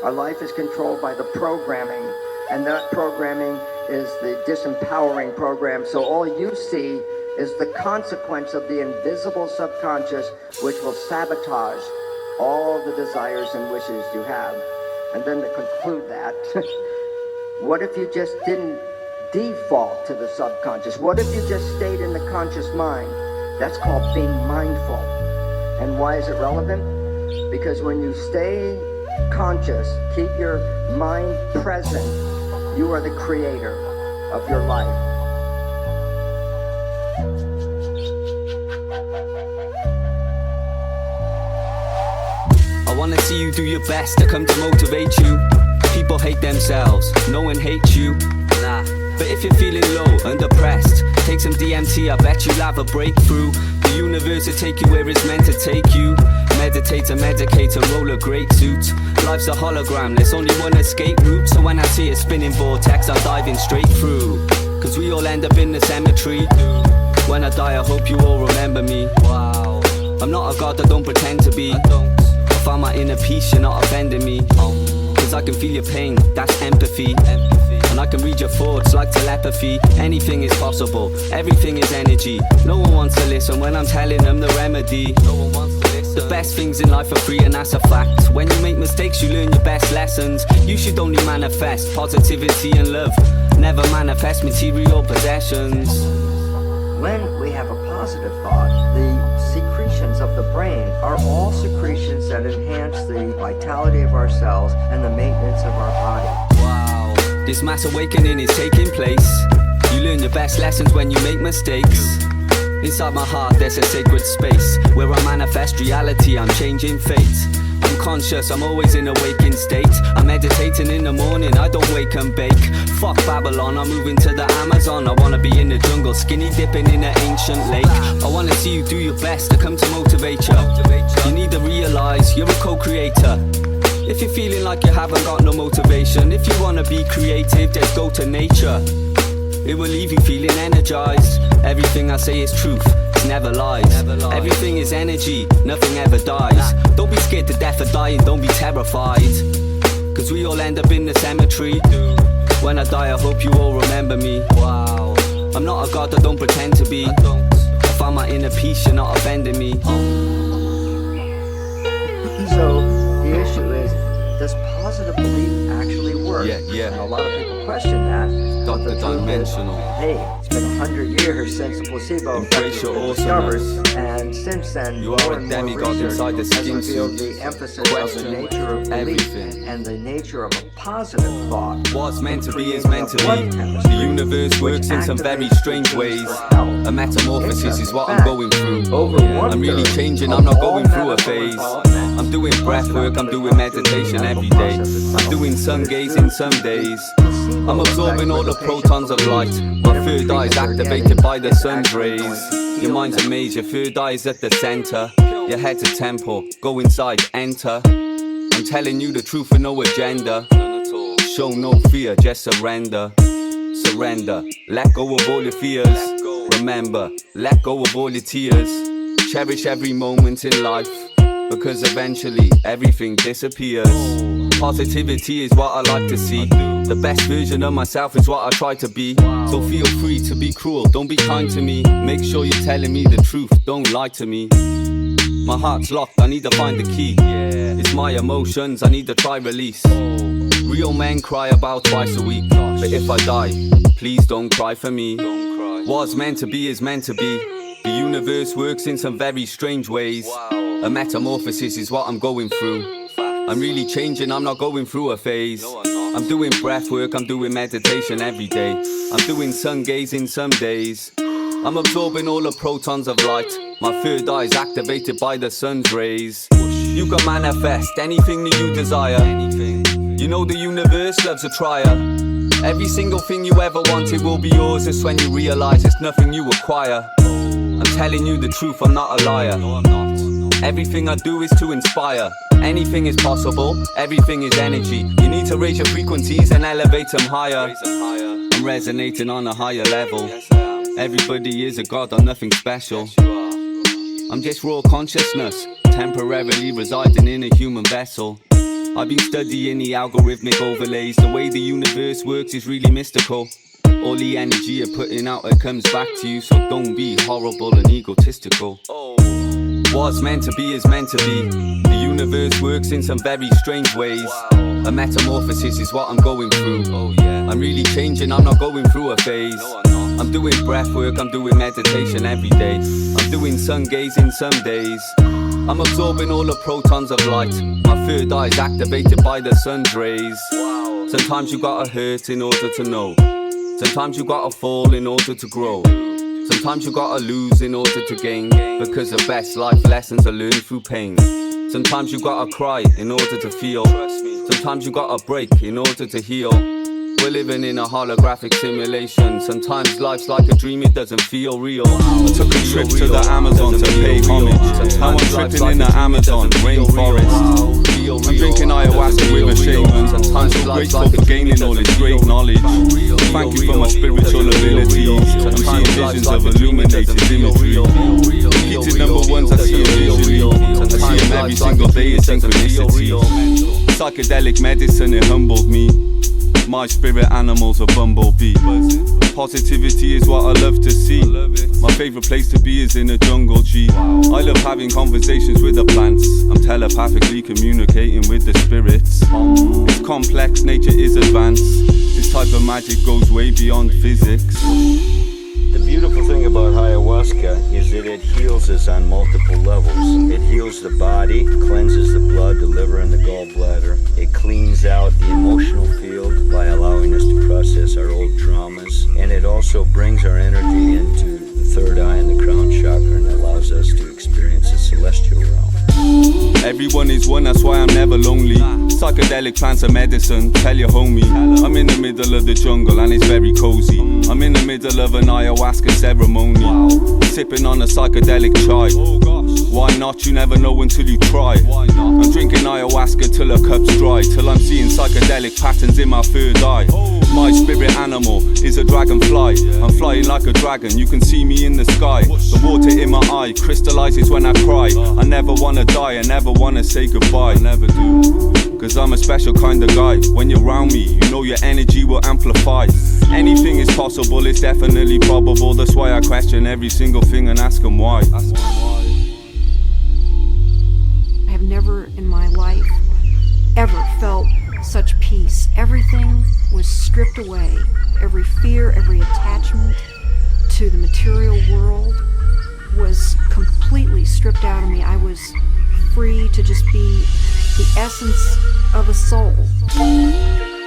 Our life is controlled by the programming, and that programming is the disempowering program. So all you see is the consequence of the invisible subconscious, which will sabotage all the desires and wishes you have. And then to conclude that, what if you just didn't default to the subconscious? What if you just stayed in the conscious mind? That's called being mindful. And why is it relevant? Because when you stay conscious, keep your mind present, you are the creator of your life. I wanna see you do your best, I come to motivate you. People hate themselves, no one hates you. Nah. But if you're feeling low and depressed, take some DMT, I bet you'll have a breakthrough. The universe will take you where it's meant to take you. Meditate and medicate and roll a great suit. Life's a hologram, there's only one escape route. So when I see a spinning vortex, I'm diving straight through. Cause we all end up in the cemetery. When I die, I hope you all remember me. Wow. I'm not a god, I don't pretend to be. I found my inner peace, you're not offending me. Cause I can feel your pain, that's empathy. And I can read your thoughts like telepathy. Anything is possible, everything is energy. No one wants to listen when I'm telling them the remedy. No one wants to listen. The best things in life are free and that's a fact. When you make mistakes you learn your best lessons. You should only manifest positivity and love. Never manifest material possessions. When we have a positive thought, the secretions of the brain are all secretions that enhance the vitality of our cells and the maintenance of our body. Wow, this mass awakening is taking place. You learn your best lessons when you make mistakes. Inside my heart there's a sacred space where I manifest reality, I'm changing fate. I'm conscious, I'm always in a waking state. I'm meditating in the morning, I don't wake and bake. Fuck Babylon, I'm moving to the Amazon. I wanna be in the jungle, skinny dipping in an ancient lake. I wanna see you do your best, I come to motivate you. You need to realize you're a co-creator. If you're feeling like you haven't got no motivation, if you wanna be creative, just go to nature. It will leave you feeling energized. Everything I say is truth, it's never lies. Everything is energy, nothing ever dies. Don't be scared to death or dying, don't be terrified. Cause we all end up in the cemetery. When I die I hope you all remember me. Wow, I'm not a god, I don't pretend to be. I found my inner peace, you're not offending me. So the issue is, does positive belief actually work? Yeah. And a lot of people question that. Dr. Dimensional. Hey, it's been 100 years since the placebo effect was discovered, and since then, you are a demigod inside the skin revealed suit. the emphasis of the nature of belief everything. and the nature of a positive thought. What's meant to be is meant to be. The universe works in some very strange ways. A metamorphosis is what I'm going through. I'm really changing, I'm not going through a phase. I'm doing breath work, I'm doing meditation every day. I'm doing sun gazing some days. I'm absorbing all the protons of light. My third eye is activated by the sun's rays. Your mind's a maze, your third eye is at the center. Your head's a temple, go inside, enter. I'm telling you the truth with no agenda. Show no fear, just surrender. Surrender, let go of all your fears. Remember, let go of all your tears. Cherish every moment in life, because eventually everything disappears. Positivity is what I like to see. The best version of myself is what I try to be. So feel free to be cruel, don't be kind to me. Make sure you're telling me the truth, don't lie to me. My heart's locked, I need to find the key. It's my emotions, I need to try release. Real men cry about twice a week. But if I die, please don't cry for me. What's meant to be is meant to be. The universe works in some very strange ways. A metamorphosis is what I'm going through. I'm really changing, I'm not going through a phase. I'm doing breath work, I'm doing meditation every day. I'm doing sun gazing some days. I'm absorbing all the protons of light. My third eye is activated by the sun's rays. You can manifest anything that you desire. You know the universe loves a trier. Every single thing you ever wanted will be yours. It's when you realize it's nothing you acquire. I'm telling you the truth, I'm not a liar. Everything I do is to inspire. Anything is possible, everything is energy. You need to raise your frequencies and elevate them higher. I'm resonating on a higher level. Everybody is a god, I'm nothing special. I'm just raw consciousness, temporarily residing in a human vessel. I've been studying the algorithmic overlays. The way the universe works is really mystical. All the energy you're putting out, it comes back to you. So don't be horrible and egotistical. What's meant to be is meant to be. The universe works in some very strange ways. A metamorphosis is what I'm going through. I'm really changing, I'm not going through a phase. I'm doing breath work, I'm doing meditation every day. I'm doing sun gazing some days. I'm absorbing all the protons of light. My third eye is activated by the sun's rays. Sometimes you gotta hurt in order to know. Sometimes you gotta fall in order to grow. Sometimes you gotta lose in order to gain. Because the best life lessons are learned through pain. Sometimes you gotta cry in order to feel. Sometimes you gotta break in order to heal. We're living in a holographic simulation. Sometimes life's like a dream, it doesn't feel real. I took a trip to the Amazon to pay homage. Now I'm tripping in the Amazon rainforest. I'm drinking ayahuasca with a shaman. I'm so grateful for gaining all this great knowledge. Thank you for my spiritual abilities. I'm seeing visions of illuminated imagery. Repeated number ones, I see them visually. I see them every single day, it's synchronicity. Psychedelic medicine, it humbled me. My spirit animal's a bumblebee. Positivity is what I love to see. My favourite place to be is in a jungle, G. I love having conversations with the plants. I'm telepathically communicating with the spirits. It's complex, nature is advanced. This type of magic goes way beyond physics. The beautiful thing about ayahuasca is that it heals us on multiple levels. It heals the body, cleanses the blood, the liver, and the gallbladder. It cleans out the emotional field by allowing us to process our old traumas. And it also brings our energy into the third eye and the crown chakra and allows us to experience the celestial realm. Everyone is one, that's why I'm never lonely. Psychedelic plants are medicine, tell your homie. I'm in the middle of the jungle and it's very cozy. I'm in the middle of an ayahuasca ceremony, sipping on a psychedelic chai. Why not? You never know until you try. I'm drinking ayahuasca till a cup's dry, till I'm seeing psychedelic patterns in my third eye. My spirit animal is a dragonfly. I'm flying like a dragon, you can see me in the sky. The water in my eye crystallizes when I cry. I never wanna die, I never wanna say goodbye. I never do, cause I'm a special kind of guy. When you're around me, you know your energy will amplify. Anything is possible, it's definitely probable. That's why I question every single thing and ask them why. I have never in my life ever felt such peace. Everything was stripped away. Every fear, every attachment to the material world was completely stripped out of me. I was free to just be the essence of a soul.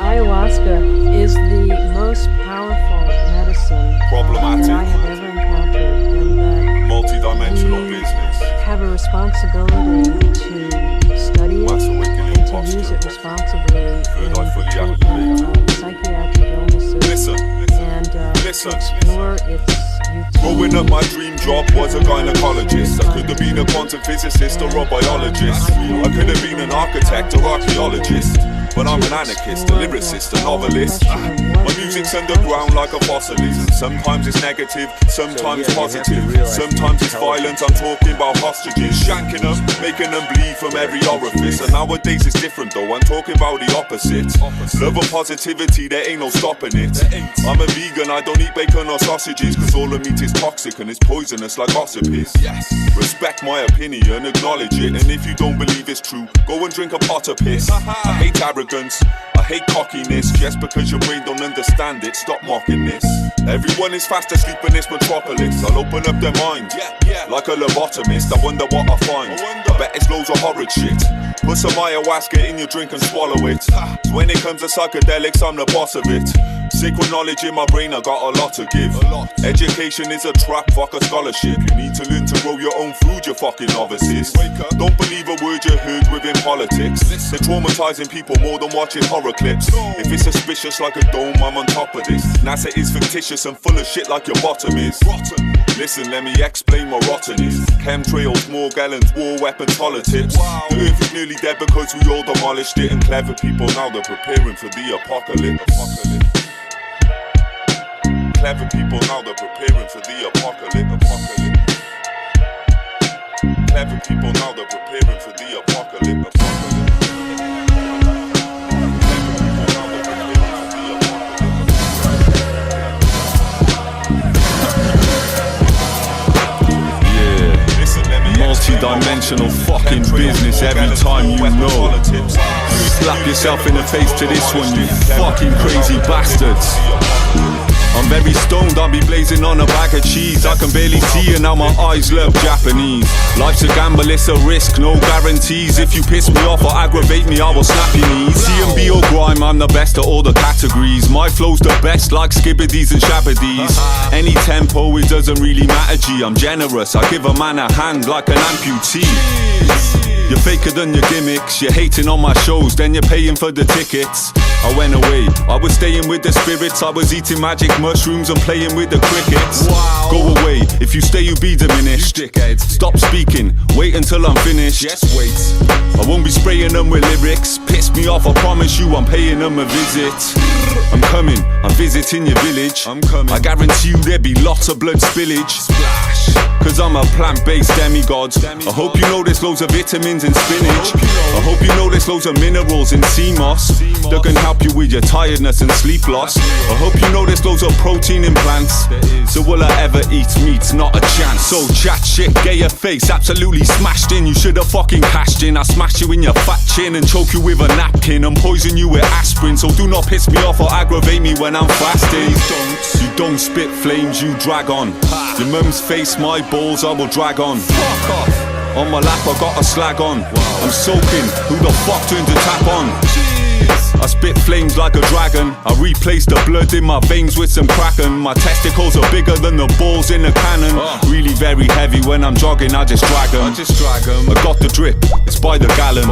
Ayahuasca is the most powerful medicine Problematic. that I have ever encountered, and that Multi-dimensional we business. have a responsibility to study it Mass awakening and to posture. use it responsibly in Third eye fully the treatment activated. of psychiatric illnesses Listen, and listen. to explore its utility. growing up, my dream job was a gynecologist. I could have been a quantum physicist or a biologist. I could have been an architect or archaeologist. But I'm an anarchist, a lyricist, a novelist. My music's underground like a fossil is. And sometimes it's negative, sometimes positive. Sometimes it's violent, I'm talking about hostages. Shanking them, making them bleed from every orifice. And nowadays it's different though, I'm talking about the opposite. Love and positivity, there ain't no stopping it. I'm a vegan, I don't eat bacon or sausages. Cause all the meat is toxic and it's poisonous like gossip is. Respect my opinion, acknowledge it. And if you don't believe it's true, go and drink a pot of piss. I hate arrogance, I hate cockiness. Just because your brain don't understand it, stop mocking this. Everyone is fast asleep in this metropolis. I'll open up their mind, like a lobotomist. I wonder what I find, I bet it's loads of horrid shit. Put some ayahuasca in your drink and swallow it. So when it comes to psychedelics, I'm the boss of it. Sacred knowledge in my brain, I got a lot to give. Education is a trap, fuck a scholarship. You need to learn to grow your own food, you fucking novices. Don't believe a word you heard within politics. They're traumatizing people more than watching horror clips. If it's suspicious like a dome, I'm on top of this. NASA is fictitious and full of shit like your bottom is. Listen, let me explain what rotten is. Chemtrails, more gallons, war weapons, holotips. The earth is nearly dead because we all demolished it. And clever people now they're preparing for the apocalypse. Clever people now they're preparing for the apocalypse. Clever people now they're preparing for the apocalypse. professional fucking business every time you know. Slap yourself in the face to this one, you fucking crazy bastards. I'm very stoned, I'll be blazing on a bag of cheese. I can barely see and now my eyes love Japanese. Life's a gamble, it's a risk, no guarantees. If you piss me off or aggravate me, I will snap your knees. C&B or grime, I'm the best at all the categories. My flow's the best like skibbities and shabbities. Any tempo, it doesn't really matter, G. I'm generous, I give a man a hand like an amputee. You're faker than your gimmicks. You're hating on my shows, then you're paying for the tickets. I went away, I was staying with the spirits. I was eating magic mushrooms and playing with the crickets. Wow. Go away, if you stay you'll be diminished. Stop speaking, wait until I'm finished. Yes, wait. I won't be spraying them with lyrics. Piss me off, I promise you I'm paying them a visit. I'm coming, I'm visiting your village. I'm coming. I guarantee you there'll be lots of blood spillage. Splash. Cause I'm a plant-based demigod. I hope you know there's loads of vitamins in spinach. I hope you know there's loads of minerals in sea moss that can help you with your tiredness and sleep loss. I hope you know there's loads of protein in plants. So will I ever eat meat? Not a chance. So chat shit, get your face absolutely smashed in. You should have fucking cashed in. I smash you in your fat chin and choke you with a napkin and poison you with aspirin. So do not piss me off or aggravate me when I'm fasting. You don't spit flames, you drag on. Your mum's face, my balls, I will drag on. Fuck off. On my lap, I got a slag on. I'm soaking, who the fuck turned to tap on? I spit flames like a dragon. I replace the blood in my veins with some kraken. My testicles are bigger than the balls in a cannon. Really very heavy when I'm jogging, I just drag them. I got the drip, it's by the gallon.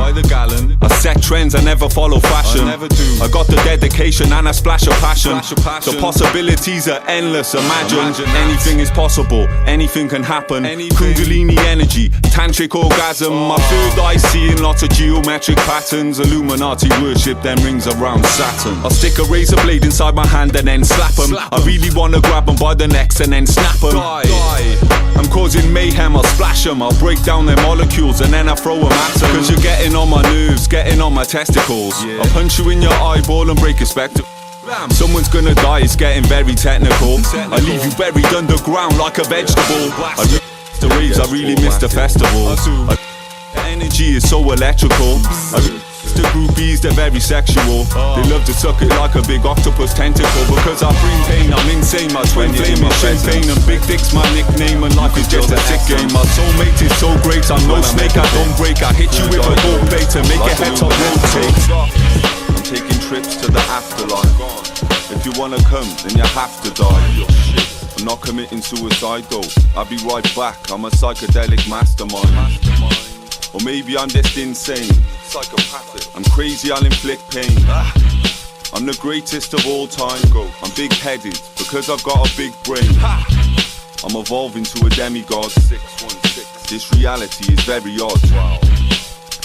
I set trends, I never follow fashion. I got the dedication and a splash of passion. The possibilities are endless, imagine. Anything is possible, anything can happen. Kundalini energy, tantric orgasm. My third eye seeing lots of geometric patterns. Illuminati worship, then rings around Saturn. I'll stick a razor blade inside my hand and then slap them. I really wanna grab them by the necks and then snap them. I'm causing mayhem, I'll splash them. I'll break down their molecules and then I throw them at them. Cause you're getting on my nerves, getting on my testicles. I'll punch you in your eyeball and break your spectacles. Someone's gonna die, it's getting very technical. I leave you buried underground like a vegetable. I miss the raves, I really miss the festival. The energy is so electrical. The groupies, they're very sexual. They love to suck it like a big octopus tentacle. Because I bring pain, I'm insane. My twin flame is Sinn Féin, and big dick's my nickname. And life is just a sick game. My soulmate is so great, I'm no snake, I don't break. I hit you with a gold blade to make your head top rotate. I'm taking trips to the afterlife. If you wanna come, then you have to die. I'm not committing suicide though, I'll be right back. I'm a psychedelic mastermind. Or maybe I'm just insane, psychopathic. I'm crazy, I'll inflict pain. I'm the greatest of all time. I'm big-headed because I've got a big brain. I'm evolving to a demigod. 616. This reality is very odd. Wow.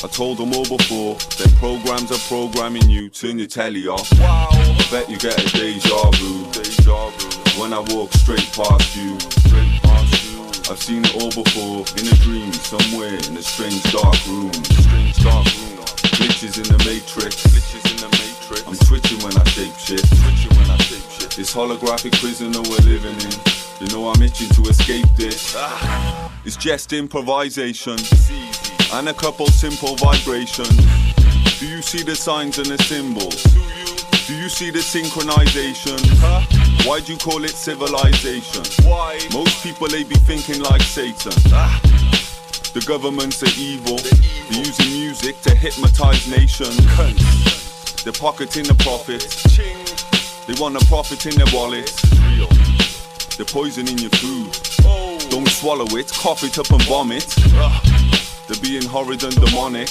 I told them all before, their programs are programming you. Turn your telly off. Wow. I bet you get a deja vu. When I walk straight past you. I've seen it all before, in a dream, somewhere in a strange dark room. Glitches in the matrix. I'm twitching when I shape shit. This holographic prisoner we're living in. You know I'm itching to escape this. It's just improvisation and a couple simple vibrations. Do you see the signs and the symbols? Do you see the synchronization? Why'd you call it civilization? Why? Most people, they be thinking like Satan. The governments are evil. They're using music to hypnotize nations. They're pocketing the profits. They want a profit in their wallets. They're poisoning your food. Don't swallow it, cough it up and vomit. They're being horrid and demonic.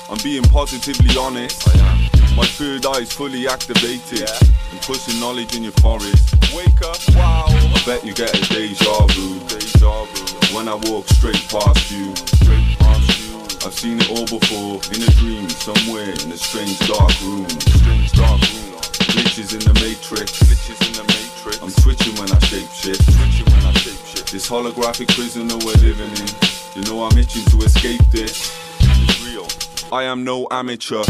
I'm being positively honest. My third eye is fully activated. I'm pushing knowledge in your forest. Wake up, wow. I bet you get a deja vu. When I walk straight past you. I've seen it all before, in a dream, somewhere in a strange dark room. Glitches in the matrix. I'm twitching when I shape shit. This holographic prisoner we're living in. You know I'm itching to escape this. It's real. I am no amateur.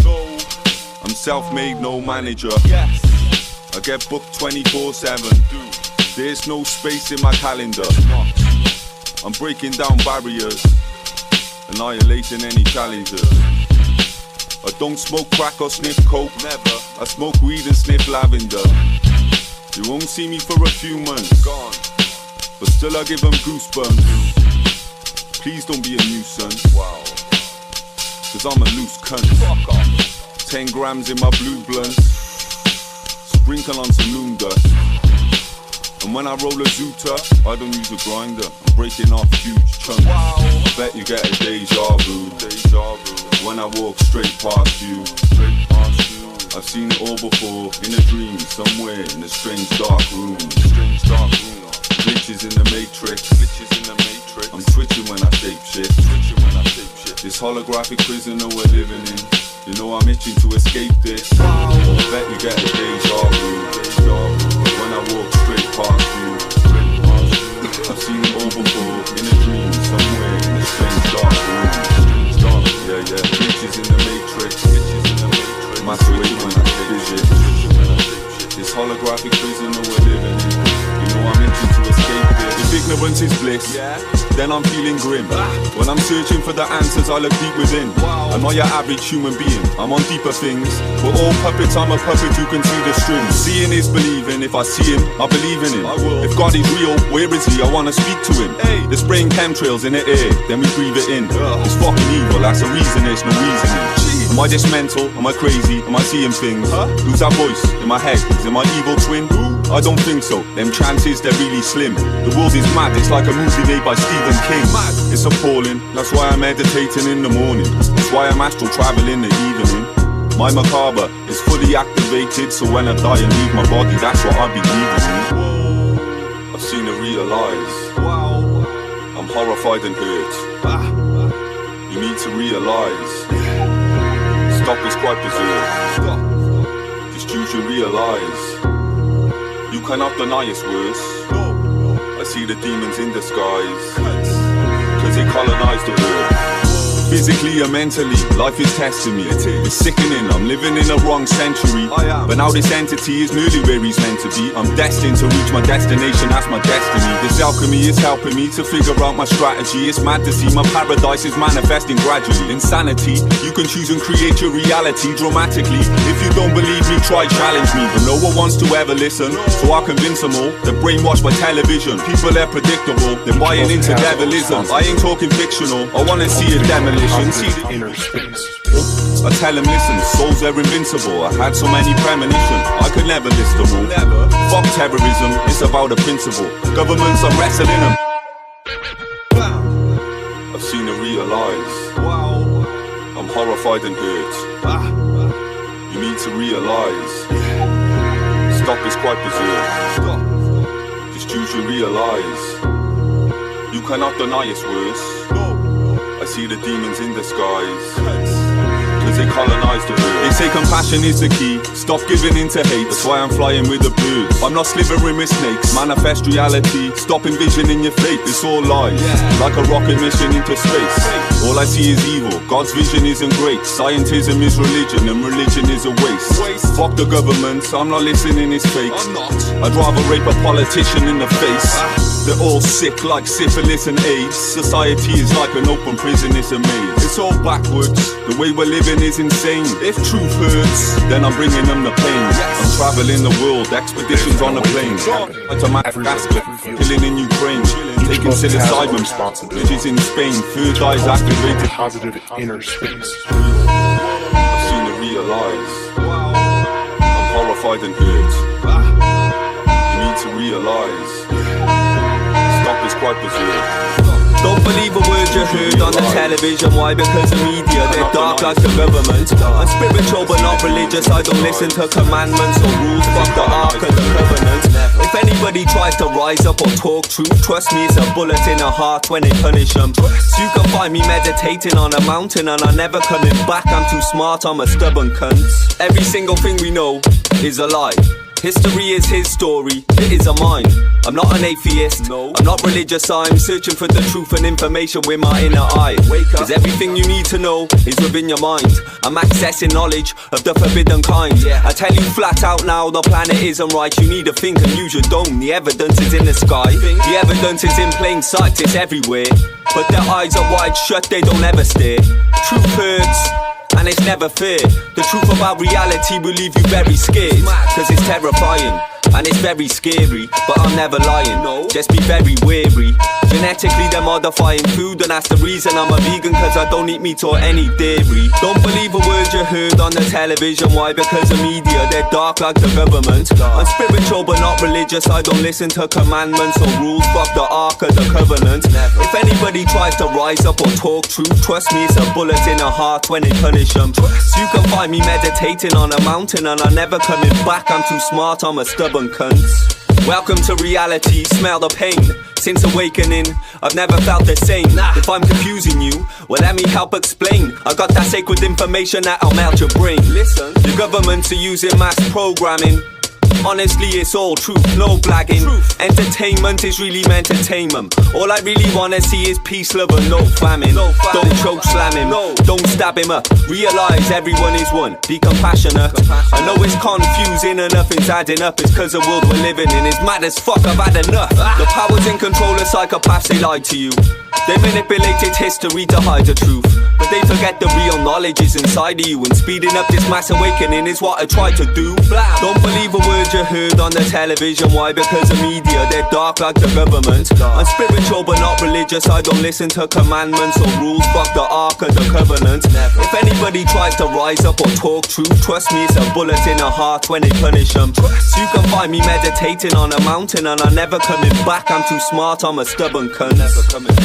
I'm self-made, no manager. I get booked 24/7. There's no space in my calendar. I'm breaking down barriers. annihilating any challengers. I don't smoke crack or sniff coke, never. I smoke weed and sniff lavender. You won't see me for a few months, gone, but still I give them goosebumps. Please don't be a nuisance, wow, cause I'm a loose cunt. Fuck off. 10 grams in my blue blunts, sprinkle on some moon dust. And when I roll a zoota, I don't use a grinder, I'm breaking off huge chunks. Wow. I bet you get a deja vu, when I walk straight past you. I've seen it all before, in a dream, somewhere in a strange dark room. Glitches in the matrix, I'm twitching when I shape shit. This holographic prisoner we're living in, you know I'm itching to escape this. I bet you get a deja vu, when I walk straight past you. I've seen it all before, in a dream, somewhere in a strange dark room. Yeah, glitches in the matrix, masquerade when I visit. This holographic prisoner we're living in, you know I'm itching to escape this. If ignorance is bliss, then I'm feeling grim. When I'm searching for the answers, I look deep within. I'm not your average human being, I'm on deeper things. We're all puppets, I'm a puppet who can see the strings. Seeing is believing, if I see him, I believe in him. If God is real, where is he? I wanna speak to him. They're spraying chemtrails in the air, then we breathe it in. It's fucking evil, that's the reason, there's no reasoning. Am I just mental? Am I crazy? Am I seeing things? Who's that voice in my head? Is it my evil twin? I don't think so, them chances they're really slim. The world is mad, it's like a movie made by Stephen King. It's appalling, that's why I'm meditating in the morning. That's why I'm astral traveling in the evening. My macabre is fully activated, so when I die and leave my body, that's what I be leaving in. I've seen it realize, I'm horrified and hurt. You need to realize, stop is quite preserved. Just choose to realize, you cannot deny it's worse. I see the demons in disguise, cause they colonize the world. Physically and mentally, life is testing me. It's sickening, I'm living in the wrong century. But now this entity is nearly where he's meant to be. I'm destined to reach my destination, that's my destiny. This alchemy is helping me to figure out my strategy. It's mad to see my paradise is manifesting gradually. Insanity, you can choose and create your reality dramatically. If you don't believe me, try challenge me. But no one wants to ever listen, so I convince them all. They're brainwashed by television, people are predictable. They're buying into devilism. I ain't talking fictional, I wanna see a demolition. See the inner space. I tell him, listen, souls are invincible. I had so many premonitions, I could never list them all. Never. Fuck terrorism, it's about a principle. Governments are wrestling them. I've seen it realize, I'm horrified and hurt. You need to realize, stop is quite preserved. Just choose to realize, you cannot deny it's worse. I see the demons in disguise, cause they colonize the world. They say compassion is the key, stop giving in to hate. That's why I'm flying with the birds, I'm not slithering with snakes. Manifest reality, stop envisioning your fate. It's all lies, like a rocket mission into space. All I see is evil, God's vision isn't great. Scientism is religion and religion is a waste. Fuck the government, I'm not listening, it's fake. I'd rather rape a politician in the face. They're all sick like syphilis and AIDS. Society is like an open prison, it's a maze. It's all backwards, the way we're living is insane. If truth hurts, then I'm bringing them the pain. I'm traveling the world, expeditions on a plane. To Madagascar, killing in Ukraine. Taking psilocybin, bitches in Spain. Third eye's activated. Positive inner space. I've seen it realize, I'm horrified and hurt. You need to realize, stop is quite preserved. Don't believe a word you heard on the television. Why? Because the media, they're dark like the government. I'm spiritual but not religious. I don't listen to commandments or rules. Fuck the Ark and the Covenant. If anybody tries to rise up or talk truth, trust me, it's a bullet in the heart when they punish them. So you can find me meditating on a mountain, and I'm never coming back. I'm too smart, I'm a stubborn cunt. Every single thing we know is a lie. History is his story, it isn't mine. I'm not an atheist, no. I'm not religious, I'm searching for the truth and information with my inner eye. Cause everything you need to know is within your mind. I'm accessing knowledge of the forbidden kind. I tell you flat out now, the planet isn't right. You need to think and use your dome. The evidence is in the sky, the evidence is in plain sight, it's everywhere. But their eyes are wide shut, they don't ever stare. Truth hurts, and it's never fair. The truth about reality will leave you very scared. Cause it's terrifying, and it's very scary. But I'm never lying, no. Just be very wary. Genetically they're modifying food, and that's the reason I'm a vegan. Cause I don't eat meat or any dairy. Don't believe a word you heard on the television. Why? Because the media, they're dark like the government. I'm spiritual but not religious. I don't listen to commandments or rules. Fuck the Ark of the Covenant. If anybody tries to rise up or talk truth, trust me, it's a bullet in the heart when they punish them. So you can find me meditating on a mountain, and I'm never coming back. I'm too smart, I'm a stubborn cunt. Welcome to reality, smell the pain. Since awakening, I've never felt the same. If I'm confusing you, well let me help explain. I got that sacred information that'll melt your brain. Listen, the governments are using mass programming. Honestly, it's all truth, no blagging. Entertainment is really meant to tame them. All I really wanna see is peace, love and no famine. Don't choke slam him, don't stab him up. Realize everyone is one, be compassionate. I know it's confusing and nothing's adding up. It's cause the world we're living in is mad as fuck, I've had enough. The powers in control of psychopaths, they lied to you. They manipulated history to hide the truth. But they forget the real knowledge is inside of you. And speeding up this mass awakening is what I try to do. Don't believe a word you heard on the television. Why? Because the media, they're dark like the government. I'm spiritual but not religious. I don't listen to commandments or rules. Fuck the Ark of the Covenant. If anybody tries to rise up or talk truth, trust me, it's a bullet in the heart when they punish them. So you can find me meditating on a mountain, and I'm never coming back. I'm too smart, I'm a stubborn cunt.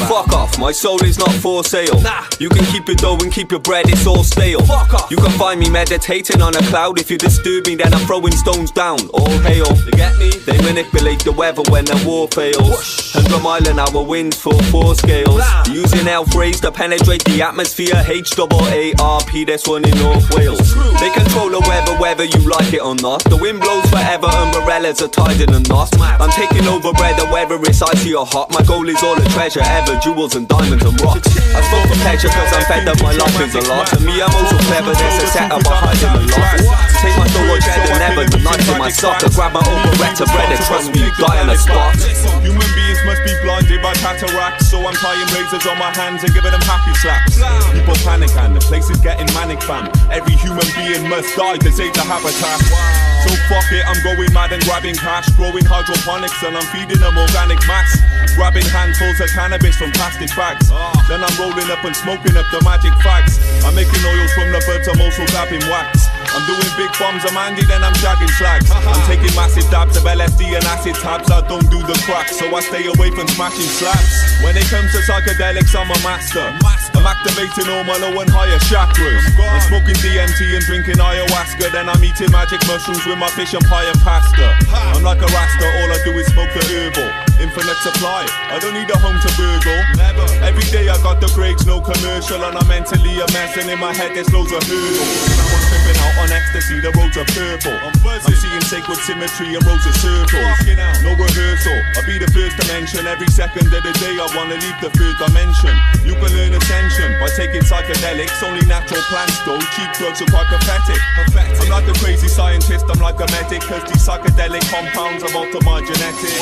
Fuck off, my soul is not for sale. You can keep your dough and keep your bread, it's all stale. You can find me meditating on a cloud. If you disturb me, then I'm throwing stones down. All hail, you get me? They manipulate the weather when the war fails. 100 mile an hour winds for 4 scales. Using elf rays to penetrate the atmosphere. HAARP, this one in North Wales. They control the weather whether you like it or not. The wind blows forever, umbrellas are tied in a knot. I'm taking over whether it's icy or hot. My goal is all the treasure ever, jewels and diamonds and rocks. I spoke for pleasure cause I'm fed up, my life is a lot. To me I'm also clever, there's a setup behind in the loft. Take my soul or cheddar, never the knife in my sock. I grab my own Beretta bread and trust me, you die on the spot. Human beings must be blinded by cataracts, so I'm tying razors on my hands and giving them happy slaps. People panic and the place is getting manic, fam. Every human being must die to save the habitat. So fuck it, I'm going mad and grabbing cash. Growing hydroponics and I'm feeding them organic mass. Grabbing handfuls of cannabis from plastic bags. Then I'm rolling up and smoking up the magic fags. I'm making oils from the birds, I'm also dabbing wax. I'm doing big bombs, I'm Andy, then I'm shagging slags. I'm taking massive dabs of LSD and acid tabs. I don't do the crack, so I stay away from smashing slabs. When it comes to psychedelics, I'm a master. I'm activating all my low and higher chakras. I'm smoking DMT and drinking ayahuasca. Then I'm eating magic mushrooms with my fish and pie and pasta. I'm like a rasta, all I do is smoke the herbal. Infinite supply, I don't need a home to burgle. Every day I got the grades, no commercial. And I'm mentally a mess, and in my head there's loads of hurdles. I'm tripping out on ecstasy, the roads are purple. I'm seeing sacred symmetry and rows of circles. No rehearsal, I'll be the first to mention. Every second of the day I wanna leave the third dimension. You can learn ascension by taking psychedelics. Only natural plants though, cheap drugs are quite pathetic. I'm like a crazy scientist, I'm like a medic. Cause these psychedelic compounds have altered my genetics.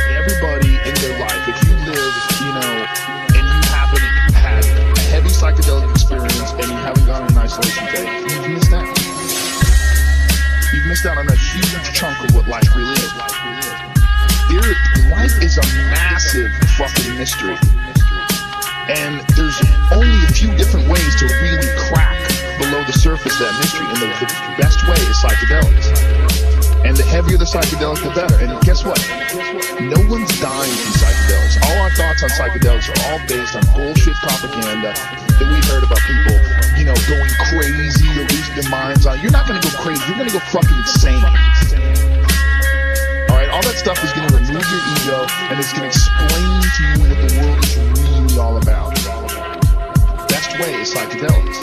Everybody in their life, if you live, and you haven't had a heavy psychedelic experience and you haven't gone on an isolation day, you've missed out. You've missed out on a huge chunk of what life really is. Life is a massive fucking mystery. And there's only a few different ways to really crack below the surface of that mystery. And the best way is psychedelics. And the heavier the psychedelic, the better. And guess what? No one's dying from psychedelics. All our thoughts on psychedelics are all based on bullshit propaganda that we heard about people, going crazy or losing their minds on. You're not going to go crazy. You're going to go fucking insane. All right? All that stuff is going to remove your your ego, and it's going to explain to you what the world is really all about. Best way is psychedelics.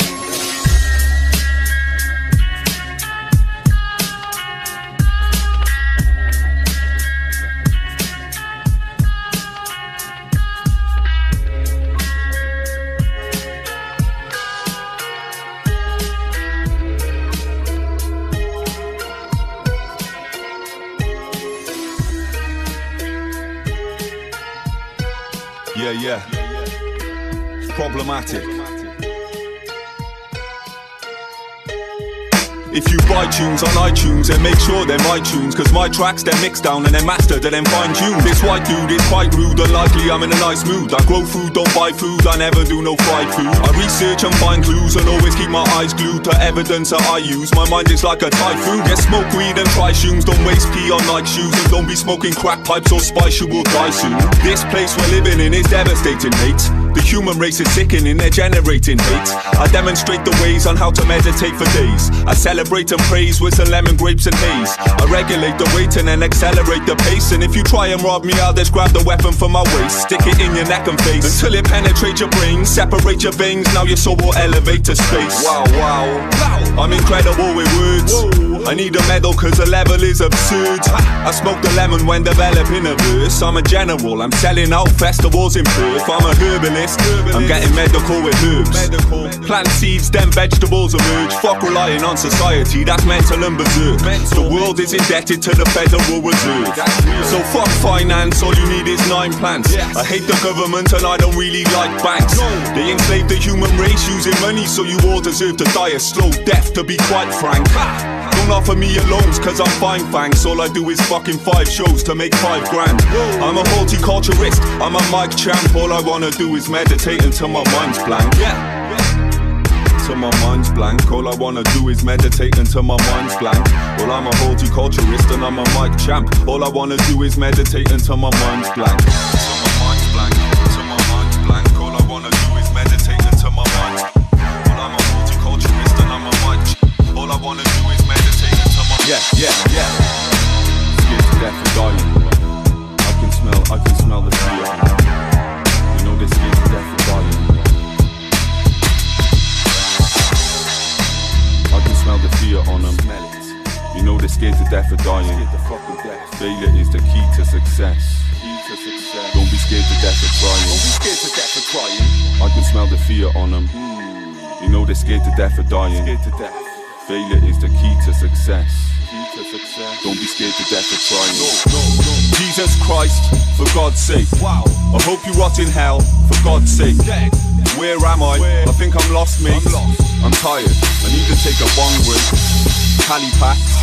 Yeah. Problematic. If you buy tunes on iTunes, then make sure they're my tunes, cause my tracks they're mixed down and then mastered and then fine-tuned. This white dude is quite rude, unlikely I'm in a nice mood. I grow food, don't buy food, I never do no fried food. I research and find clues and always keep my eyes glued to evidence that I use. My mind is like a typhoon. Yeah, smoke weed and try shrooms, don't waste pee on Nike shoes, and don't be smoking crack pipes or spice, you will die soon. This place we're living in is devastating, mate. The human race is sickening, they're generating hate. I demonstrate the ways on how to meditate for days. I celebrate and praise with some lemon, grapes and haze. I regulate the weight and then accelerate the pace. And if you try and rob me, I'll just grab the weapon from my waist, stick it in your neck and face until it penetrates your brain, separate your veins. Now your soul will elevate to space. Wow. I'm incredible with words. I need a medal cause the level is absurd. I smoke the lemon when developing a verse. I'm a general, I'm selling out festivals in Perth. I'm a herbalist, I'm getting medical with herbs. Plant seeds, then vegetables emerge. Fuck relying on society, that's mental and berserk. The world is indebted to the Federal Reserve. So fuck finance, all you need is 9 plants. I hate the government and I don't really like banks. They enslave the human race using money, so you all deserve to die a slow death, to be quite frank. Don't offer me your loans cause I'm fine, thanks. All I do is fucking 5 shows to make 5 grand. I'm a horticulturist, I'm a mic champ. All I wanna do is meditate until my mind's blank. Till my mind's blank. All I wanna do is meditate until my mind's blank. Well, I'm a horticulturist and I'm a mic champ. All I wanna do is meditate until my mind's blank. Till my mind's blank. Till my mind's blank. All I wanna do is meditate until my mind's blank. Well, I'm a horticulturist and I'm a mic champ. All I wanna do is meditate until my Yeah. Scared to death for dying. I can smell the fear. You know they're scared to death for dying. I can smell the fear on them. You know they're scared to death for dying. Failure is the key to success. Don't be scared to death for trying. I can smell the fear on them. You know they're scared to death for dying. Failure is the key to success. Don't be scared to death for trying. Jesus Christ, for God's sake. I hope you rot in hell, for God's sake. Where am I? I think I'm lost, mate. I'm tired, I need to take a bong break. Cali packs,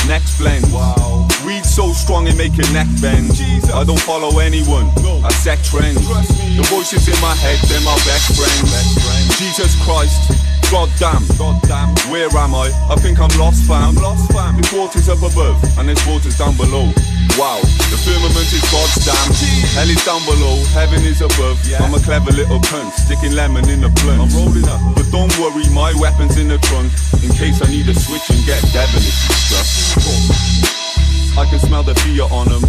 next blend. Weed so strong it make your neck bend. I don't follow anyone, I set trends. The voices in my head, they're my best friends. Jesus Christ, goddamn, where am I? I think I'm lost, fam. This water's up above and this water's down below. Wow, the firmament is God's damn. Hell is down below, heaven is above. I'm a clever little cunt, sticking lemon in the blunt. I'm rolling up, but don't worry, my weapon's in the trunk, in case I need a switch and get devilish stuff. I can smell the fear on them.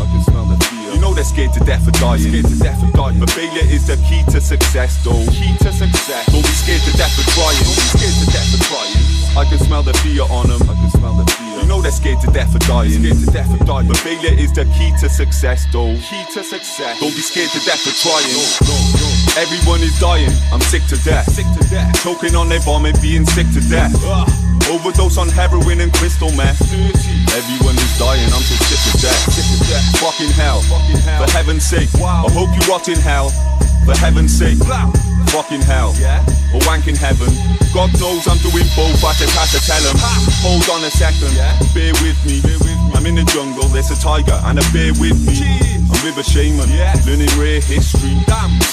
You know they're scared to death for dying. But failure is the key to success, though. Don't be scared to death for trying. I can smell the fear on them. You know they're scared to death for dying. But failure is the key to success, though. Don't be scared to death for trying. Everyone is dying, I'm sick to death. Choking on their vomit, being sick to death. Overdose on heroin and crystal meth. Everyone is dying, I'm so sick to death. Fucking hell, for heaven's sake. I hope you rot in hell, for heaven's sake. Fucking hell, or wank in heaven. God knows I'm doing both, I just had to tell him. Hold on a second, bear with me. I'm in the jungle, there's a tiger and a bear with me. I'm with a shaman, learning rare history.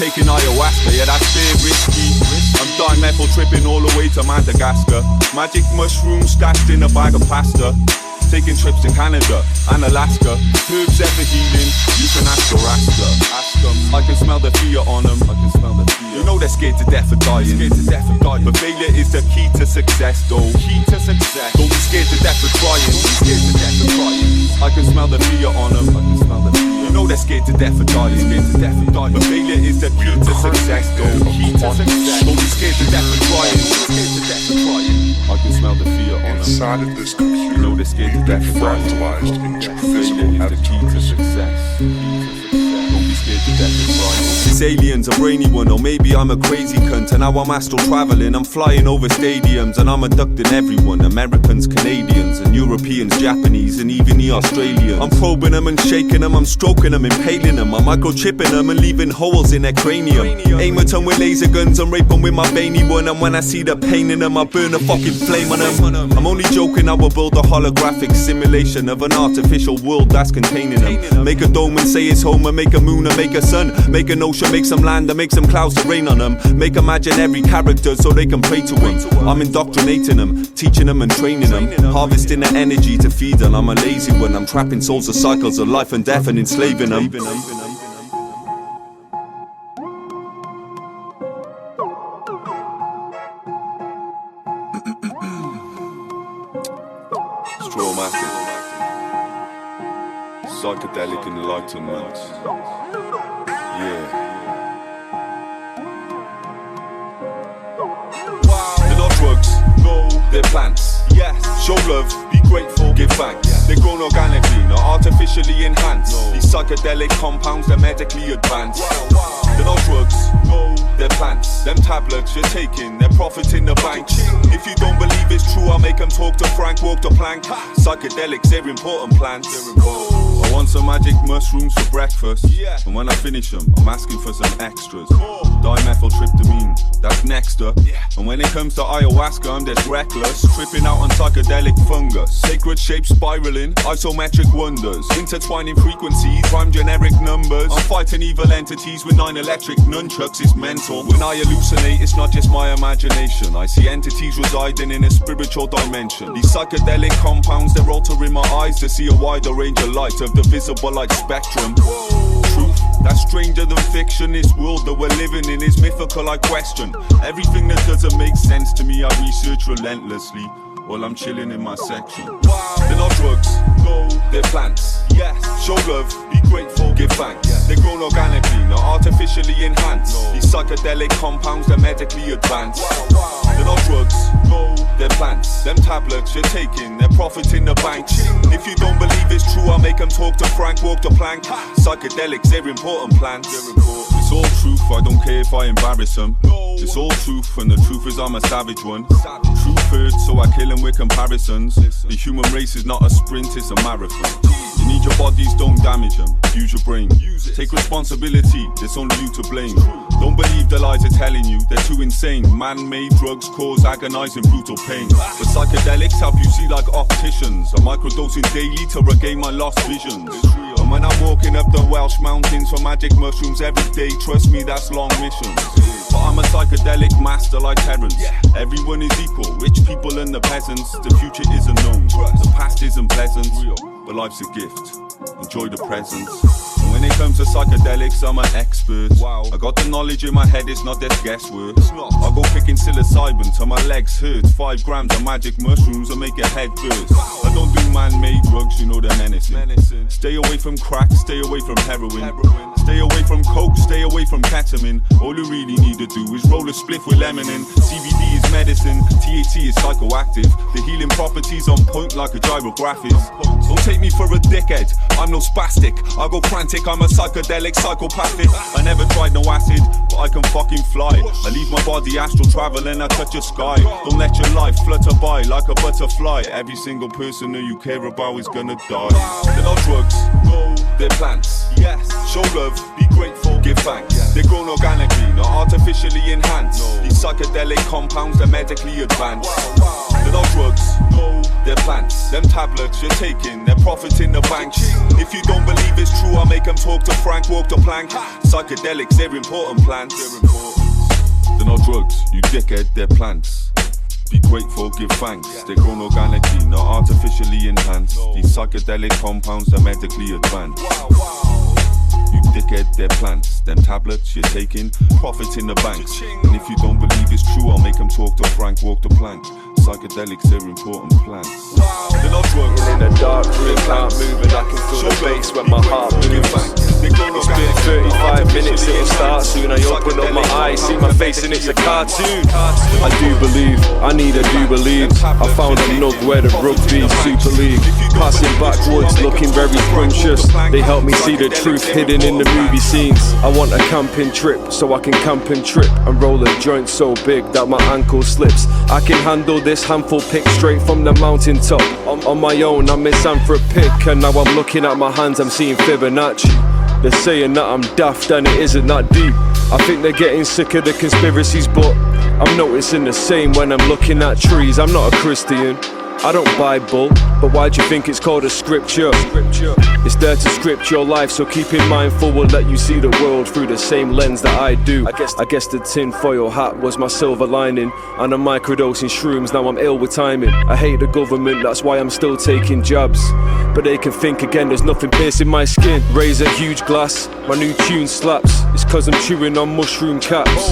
Taking ayahuasca, yeah that's fair risky. I'm dimethyl tripping all the way to Madagascar. Magic mushrooms stashed in a bag of pasta. Taking trips to Canada and Alaska. Herbs ever healing, you can ask or ask her. I can smell the fear on them. You know they're scared to death for dying. But failure is the key to success, though. Don't be scared to death for trying. I can smell the fear on them. You know they're scared to death of dying. But failure is the key to success, though. Don't be scared to death of trying. I can smell the fear on them. Inside of this computer, You know they're scared to death of dying. fractalized into physical Failure is the key to success. Don't be scared to death of trying. This alien's a brainy one, or maybe I'm a crazy cunt. And now I'm astral traveling, I'm flying over stadiums, and I'm abducting everyone. Americans, Canadians, and Europeans, Japanese, and even the Australians. I'm probing them and shaking them, I'm stroking them, impaling them. I'm microchipping them and leaving holes in their cranium. Aim at them with laser guns and rape them with my veiny one. And when I see the pain in them, I burn a fucking flame on them. I'm only joking, I will build a holographic simulation of an artificial world that's containing them. Make a dome and say it's home, and make a moon and make a sun. Make an ocean, make some land and make some clouds to rain on them. Make imaginary characters so they can pray to them. I'm indoctrinating them, teaching them and training them. Harvesting the energy to feed them. I'm a lazy one, I'm trapping souls of cycles of life and death and enslaving them. It's traumatic. Psychedelic enlightenment. Yeah. They're not drugs, no, they're plants. Yes. Show love, be grateful, give thanks. They're grown organically, not artificially enhanced. These psychedelic compounds, they're medically advanced. They're not drugs, no, they're plants. Them tablets you're taking, they're profiting the banks. If you don't believe it's true, I'll make them talk to Frank, walk the plank. Psychedelics, they're important plants. I want some magic mushrooms for breakfast, and when I finish them, I'm asking for some extras. Dimethyltryptamine, that's next up. And when it comes to ayahuasca, I'm just reckless, tripping out on psychedelic fungus. Sacred shapes spiraling, isometric wonders, intertwining frequencies, prime generic numbers. I'm fighting evil entities with 9 electric nunchucks, it's mental. When I hallucinate, it's not just my imagination. I see entities residing in a spiritual dimension. These psychedelic compounds, they're altering my eyes to see a wider range of light of the visible light spectrum. Truth, that's stranger than fiction. This world that we're living in is mythical, I question. Everything that doesn't make sense to me, I research relentlessly while I'm chilling in my section. They're not drugs, no, they're plants. Yes. Show love, be grateful, give thanks. They're grown organically, not artificially enhanced. These psychedelic compounds, they're medically advanced. They're not drugs, no, they're plants. Them tablets you're taking, they're profiting the banks. If you don't believe it's true, I'll make them talk to Frank, walk the plank. Psychedelics, they're important plants. It's all truth, I don't care if I embarrass them. It's all truth, and the truth is I'm a savage one. Truth hurts, so I kill them with comparisons. The human race is not a sprint, it's a marathon. You need your bodies, don't damage them. Use your brain. Take responsibility, there's only you to blame. Don't believe the lies they're telling you, they're too insane. Man-made drugs cause agonizing, brutal pain. But psychedelics help you see like opticians. I'm microdosing daily to regain my lost visions. And when I'm walking up the Welsh mountains for magic mushrooms every day, trust me, that's long missions. But I'm a psychedelic master like Terrence. Everyone is equal, rich people and the peasants. The future isn't known, the past isn't pleasant, but life's a gift, enjoy the present. And when it comes to psychedelics, I'm an expert. I got the knowledge in my head, it's not just guesswork. I go picking psilocybin till my legs hurt. 5 grams of magic mushrooms will make your head burst. I don't do man-made drugs, you know they're menacing. Stay away from crack, stay away from heroin. Stay away from coke, stay away from ketamine. All you really need to do is roll a spliff with lemon in. CBD is medicine, THC is psychoactive. The healing properties on point like a gyrographist. Don't take me for a dickhead, I'm no spastic. I go frantic, I'm a psychedelic, psychopathic. I never tried no acid, but I can fucking fly. I leave my body astral travel and I touch the sky. Don't let your life flutter by like a butterfly. Every single person that you care about is gonna die. They're not drugs, no, they're plants. Yes. Show love, be grateful, give thanks. They're grown organically, not artificially enhanced. These psychedelic compounds, they're medically advanced. They're not drugs, no, they're plants. Them tablets you're taking, they're profiting the banks. If you don't believe it's true, I'll make them talk to Frank, walk the plank. Psychedelics, they're important plants. They're not drugs, you dickhead, they're plants. Be grateful, give thanks. They're grown organically, not artificially enhanced. These psychedelic compounds are medically advanced. You dickhead, they're plants. Them tablets you're taking, profit in the banks. And if you don't believe it's true, I'll make them talk to Frank, walk the plank. Psychedelics are important plants. In a dark room, can't move and I can feel the bass when my heart moves. It's been 35 minutes, it'll start soon. I open up my eyes, see my face and it's a cartoon. I do believe, I need a do believe. I found a nug where the rugby's Super League. Passing backwoods, looking very scrumptious. They help me see the truth hidden in the movie scenes. I want a camping trip, so I can camp and trip and roll a joint so big that my ankle slips. I can handle this handful picked straight from the mountain top. On my own, I'm misanthropic, and now I'm looking at my hands, I'm seeing Fibonacci. They're saying that I'm daft and it isn't that deep. I think they're getting sick of the conspiracies, but I'm noticing the same when I'm looking at trees. I'm not a Christian, I don't Bible, but why do you think it's called a scripture? It's there to script your life, so keeping mindful will let you see the world through the same lens that I do. I guess the tinfoil hat was my silver lining, and I'm microdosing shrooms, now I'm ill with timing. I hate the government, that's why I'm still taking jabs, but they can think again, there's nothing piercing my skin. Raise a huge glass, my new tune slaps, it's cause I'm chewing on mushroom caps.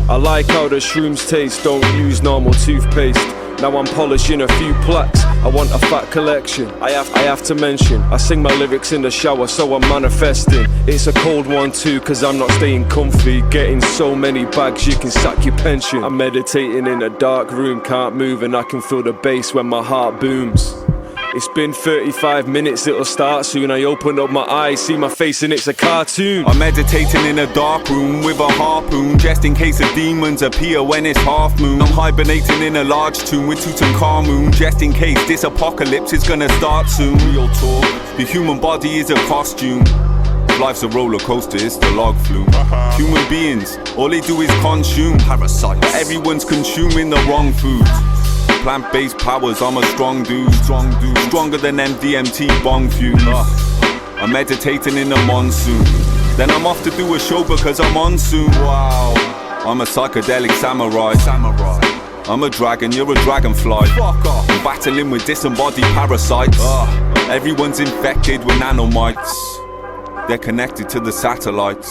I like how the shrooms taste, don't use normal toothpaste. Now I'm polishing a few plaques, I want a fat collection. I have to mention, I sing my lyrics in the shower, so I'm manifesting. It's a cold one too, cause I'm not staying comfy. Getting so many bags you can sack your pension. I'm meditating in a dark room, can't move and I can feel the bass when my heart booms. It's been 35 minutes, it'll start soon. I open up my eyes, see my face and it's a cartoon. I'm meditating in a dark room with a harpoon, just in case the demons appear when it's half moon. I'm hibernating in a large tomb with Tutankhamun, just in case this apocalypse is gonna start soon. Real talk, the human body is a costume. Life's a roller coaster, it's the log flume. Human beings, all they do is consume parasites, but everyone's consuming the wrong food. Plant-based powers, I'm a strong dude, stronger than MDMT bong fumes. I'm meditating in the monsoon, then I'm off to do a show because I'm on soon. Wow, I'm a psychedelic samurai. I'm a dragon, you're a dragonfly. Fuck off. I'm battling with disembodied parasites. Everyone's infected with nanomites. They're connected to the satellites.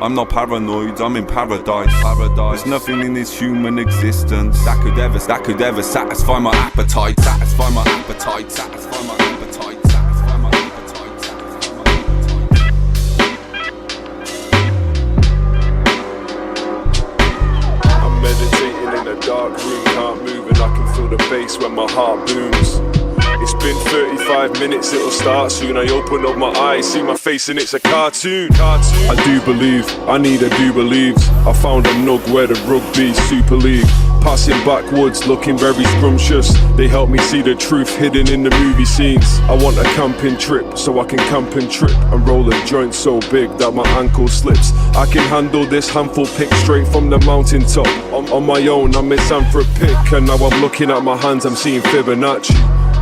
I'm not paranoid, I'm in paradise. There's nothing in this human existence that could ever satisfy my appetite. Satisfy my appetite. Satisfy my appetite. Satisfy my appetite. Satisfy my appetite. I'm meditating in a dark room, can't move and I can feel the bass when my heart booms. It's been 35 minutes, it'll start soon. I open up my eyes, see my face and it's a cartoon. I do believe, I need a do believes. I found a nug where the rugby's Super League. Passing backwoods, looking very scrumptious. They help me see the truth hidden in the movie scenes. I want a camping trip, so I can camp and trip and roll a joint so big that my ankle slips. I can handle this handful picked straight from the mountain top. On my own, I'm misanthropic, and now I'm looking at my hands, I'm seeing Fibonacci.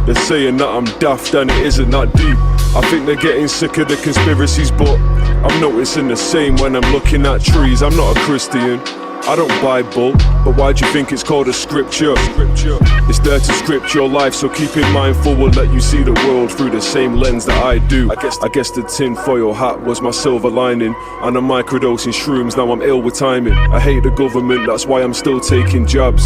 They're saying that I'm daft and it isn't that deep. I think they're getting sick of the conspiracies, but I'm noticing the same when I'm looking at trees. I'm not a Christian, I don't Bible, but why do you think it's called a scripture? It's there to script your life, so keeping mindful will let you see the world through the same lens that I do. I guess the tinfoil hat was my silver lining, and I'm microdosing shrooms, now I'm ill with timing. I hate the government, that's why I'm still taking jabs,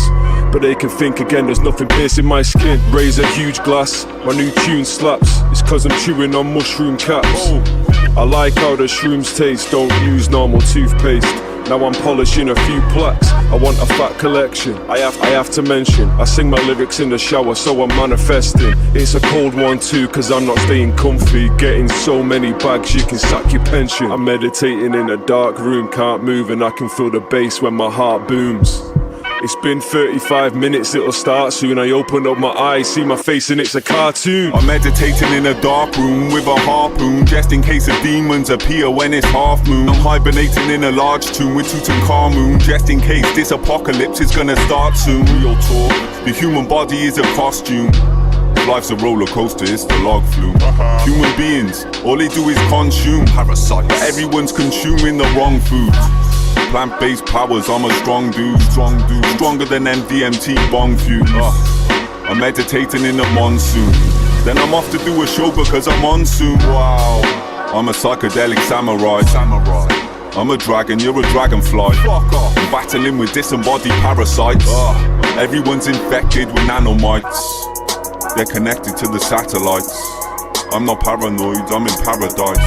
but they can think again, there's nothing piercing my skin. Raise a huge glass, my new tune slaps, it's cause I'm chewing on mushroom caps. I like how the shrooms taste, don't use normal toothpaste. Now I'm polishing a few plaques, I want a fat collection. I have to mention, I sing my lyrics in the shower, so I'm manifesting. It's a cold one too, cause I'm not staying comfy. Getting so many bags you can sack your pension. I'm meditating in a dark room, can't move and I can feel the bass when my heart booms. It's been 35 minutes, it'll start soon. I open up my eyes, see my face and it's a cartoon. I'm meditating in a dark room with a harpoon, just in case the demons appear when it's half moon. I'm hibernating in a large tomb with Tutankhamun, just in case this apocalypse is gonna start soon. Real talk, the human body is a costume. Life's a roller coaster, it's the log flume. Human beings, all they do is consume parasites, but everyone's consuming the wrong food. Plant-based powers, I'm a strong dude, stronger than MDMT bong fumes. I'm meditating in the monsoon, then I'm off to do a show because I'm on soon. Wow, I'm a psychedelic samurai. I'm a dragon, you're a dragonfly. Battling with disembodied parasites. Everyone's infected with nanomites. They're connected to the satellites. I'm not paranoid, I'm in paradise.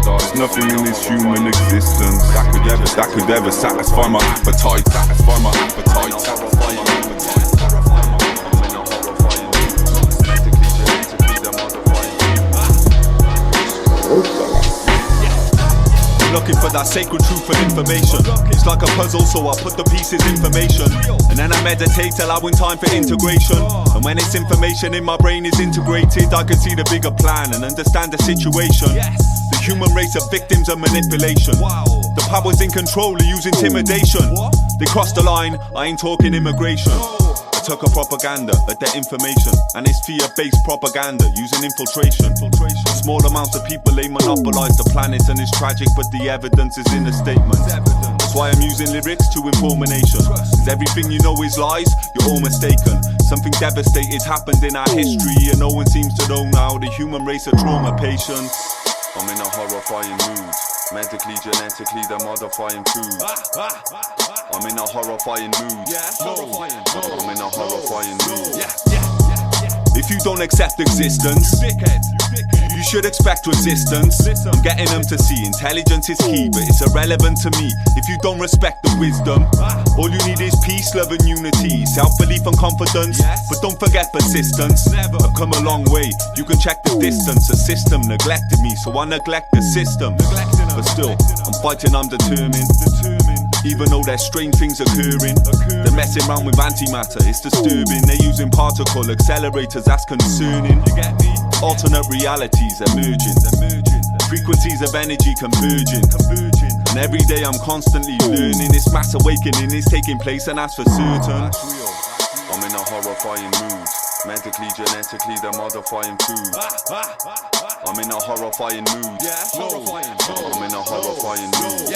There's nothing in this human existence that could ever satisfy my appetite. Looking for that sacred truth and information. It's like a puzzle, so I put the pieces in formation. And then I meditate, allowing time for integration. And when it's information in my brain is integrated, I can see the bigger plan and understand the situation. The human race are victims of manipulation. The powers in control are use intimidation. They cross the line, I ain't talking immigration. I took a propaganda, a their information, and it's fear-based propaganda using infiltration. Small amounts of people, they monopolize the planet, and it's tragic, but the evidence is in the statement. That's why I'm using lyrics to inform a nation. Cause everything you know is lies, you're all mistaken. Something devastated happened in our history, and no one seems to know now. The human race are trauma patients. I'm in a horrifying mood. Medically, genetically, they're modifying food. I'm in a horrifying mood. I'm in a horrifying mood. If you don't accept existence, you should expect resistance. I'm getting them to see intelligence is key, but it's irrelevant to me if you don't respect the wisdom. All you need is peace, love and unity, self-belief and confidence, but don't forget persistence. I've come a long way, you can check the distance. The system neglected me, so I neglect the system. But still, I'm fighting, I'm determined. Even though there's strange things occurring, they're messing around with antimatter, it's disturbing. They're using particle accelerators, that's concerning. Alternate realities emerging, frequencies of energy converging. And every day I'm constantly learning. This mass awakening is taking place, and that's for certain. I'm in a horrifying mood. Medically, genetically, they're modifying food. I'm in a horrifying mood. I'm in a horrifying mood.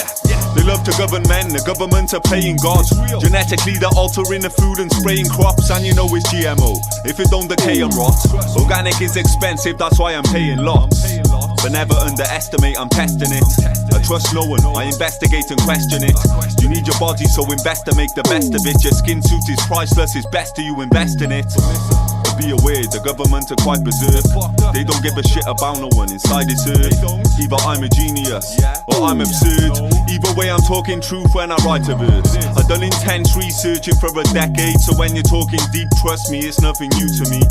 They love to govern men, the government are playing God. Genetically they're altering the food and spraying crops, and you know it's GMO. If it don't decay and rot, organic is expensive, that's why I'm paying lots. But never underestimate, I'm testing it. I trust no one, I investigate and question it. You need your body, so invest to make the best of it. Your skin suit is priceless, it's best to you invest in it. Be aware, the government are quite berserk. They don't give a shit about no one inside this earth. Either I'm a genius, or I'm absurd. Either way I'm talking truth when I write a verse. I've done intense researching for a decade, so when you're talking deep, trust me, it's nothing new to me.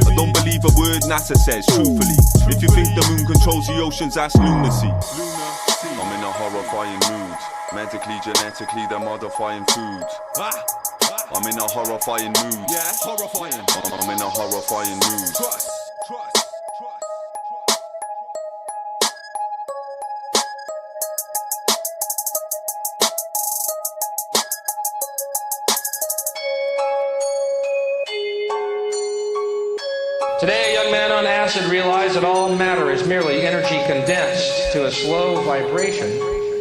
I don't believe a word NASA says, truthfully. If you think the moon controls the oceans, that's lunacy. I'm in a horrifying mood. Medically, genetically, they're modifying food. I'm in a horrifying mood. I'm in a horrifying mood. Today, a young man on acid realized that all matter is merely energy condensed to a slow vibration,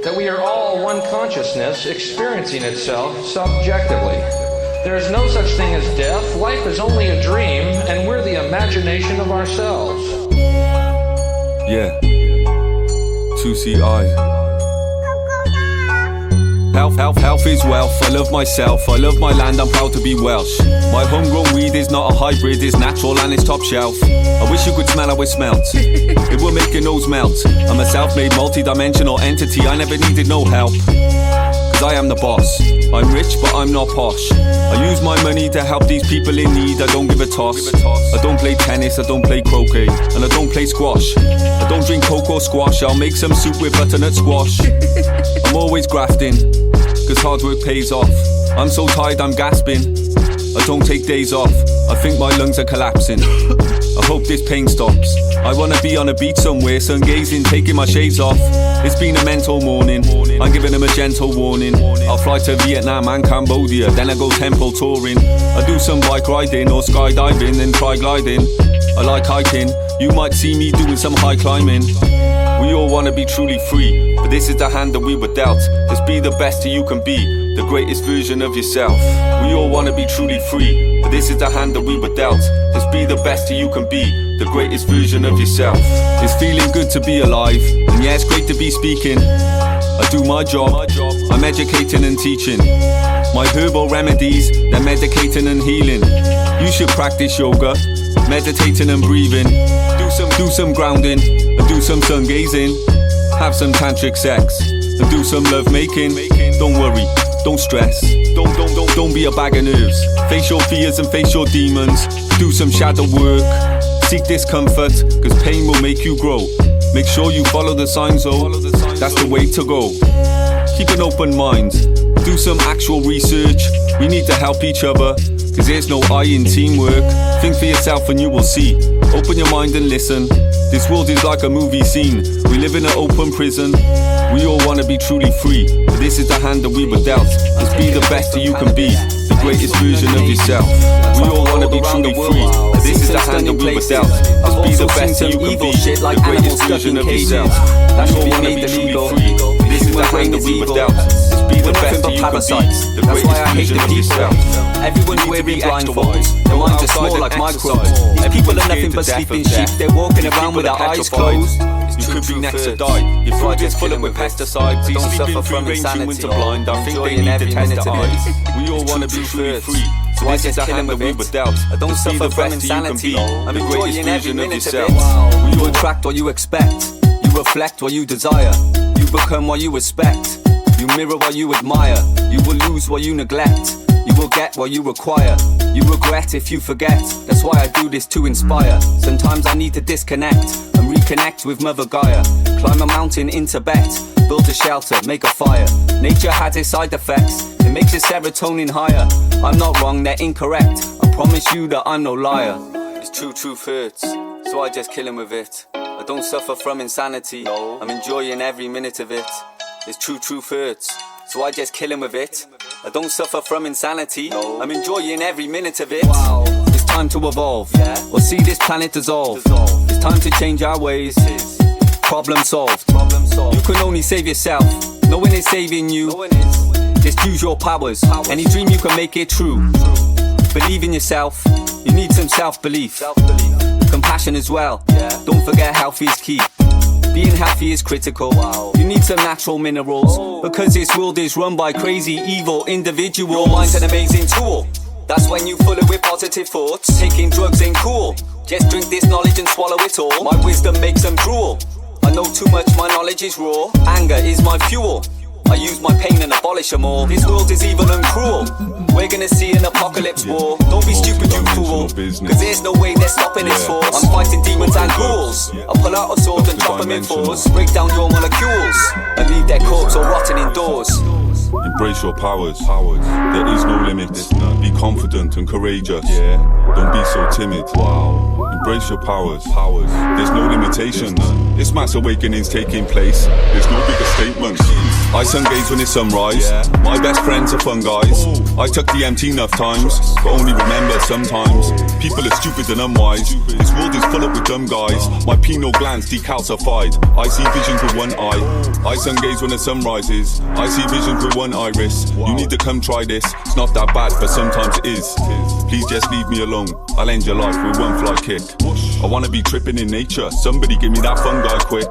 that we are all one consciousness experiencing itself subjectively. There is no such thing as death. Life is only a dream, and we're the imagination of ourselves. Yeah. 2CI. Health is wealth. I love myself, I love my land, I'm proud to be Welsh. My homegrown weed is not a hybrid, it's natural and it's top shelf. I wish you could smell how it smells. It will make your nose melt. I'm a self-made multi-dimensional entity, I never needed no help. Cause I am the boss. I'm rich but I'm not posh. I use my money to help these people in need, I don't give a toss. I don't play tennis, I don't play croquet, and I don't play squash. I don't drink coke or squash, I'll make some soup with butternut squash. I'm always grafting, cause hard work pays off. I'm so tired I'm gasping, I don't take days off. I think my lungs are collapsing, I hope this pain stops. I wanna be on a beach somewhere, sun gazing, taking my shades off. It's been a mental morning, I'm giving them a gentle warning. I'll fly to Vietnam and Cambodia, then I go temple touring. I do some bike riding or skydiving, then try gliding. I like hiking, you might see me doing some high climbing. We all wanna be truly free, but this is the hand that we were dealt. Just be the best that you can be, the greatest version of yourself. We all wanna be truly free, but this is the hand that we were dealt. Just be the best that you can be, the greatest version of yourself. It's feeling good to be alive, and yeah, it's great to be speaking. I do my job, I'm educating and teaching. My herbal remedies, they're medicating and healing. You should practice yoga, meditating and breathing. Do some grounding, and do some sun gazing. Have some tantric sex, and do some love making. Don't worry, don't stress, don't be a bag of nerves. Face your fears and face your demons. Do some shadow work, seek discomfort, cause pain will make you grow. Make sure you follow the signs though, that's the way to go. Keep an open mind, do some actual research. We need to help each other, cause there's no I in teamwork. Think for yourself and you will see. Open your mind and listen. This world is like a movie scene. We live in an open prison. We all wanna be truly free, but this is the hand that we were dealt. Just be the best that you can be, the greatest version of yourself. We all wanna be truly free, but this is the hand that we were dealt. Just be the best that you can be, the greatest version of yourself. We all wanna be truly free, this is the hand that we were dealt. Just be the best that you can be, the greatest version of yourself. Everyone's wearing blindfolds, their minds are small like microbes. These people are nothing but sleeping sheep, they're walking around with their eyes closed. You could be next to die. Your food is full with pesticides. These sleeping free ranging winter blind. I think they need to test their eyes. We all want to be truly free, so I just kill him with it. I don't suffer from insanity. I'm enjoying every minute of it. You attract what you expect. You reflect what you desire. You become what you respect. You mirror what you admire. You will lose what you neglect. You will get what you require. You regret if you forget. That's why I do this to inspire. Sometimes I need to disconnect and reconnect with Mother Gaia. Climb a mountain in Tibet, build a shelter, make a fire. Nature has its side effects, it makes your serotonin higher. I'm not wrong, they're incorrect. I promise you that I'm no liar. It's true, truth hurts, so I just kill him with it. I don't suffer from insanity, I'm enjoying every minute of it. It's true, truth hurts, so I just kill him with it. I don't suffer from insanity, I'm enjoying every minute of it. It's time to evolve, or see this planet dissolve. It's time to change our ways. Problem solved. You can only save yourself, no one is saving you. Just use your powers, any dream you can make it true. Believe in yourself, you need some self-belief. Compassion as well, don't forget health is key. Being healthy is critical. You need some natural minerals, because this world is run by crazy, evil individuals. Your mind's an amazing tool, that's when you fill it with positive thoughts. Taking drugs ain't cool, just drink this knowledge and swallow it all. My wisdom makes them drool, I know too much, my knowledge is raw. Anger is my fuel, I use my pain and abolish them all. This world is evil and cruel, we're gonna see an apocalypse war. Don't be stupid, you fool, cause there's no way they're stopping this force. I'm fighting demons and ghouls, I pull out a sword and chop them in fours. Break down your molecules, and leave their corpse all rotting indoors. Embrace your powers. There is no limit. Be confident and courageous. Don't be so timid. Embrace your powers. There's no limitations. This mass awakening's taking place. There's no bigger statements. I sun gaze when it's sunrise. My best friends are fun guys. I took DMT enough times, but only remember sometimes. People are stupid and unwise. This world is full up with dumb guys. My pineal glands decalcified. I see visions with one eye. I sun gaze when the sun rises. I see visions with one iris. You need to come try this. It's not that bad, but sometimes it is. Please just leave me alone. I'll end your life with one fly kick. I wanna be tripping in nature. Somebody give me that fungi quick.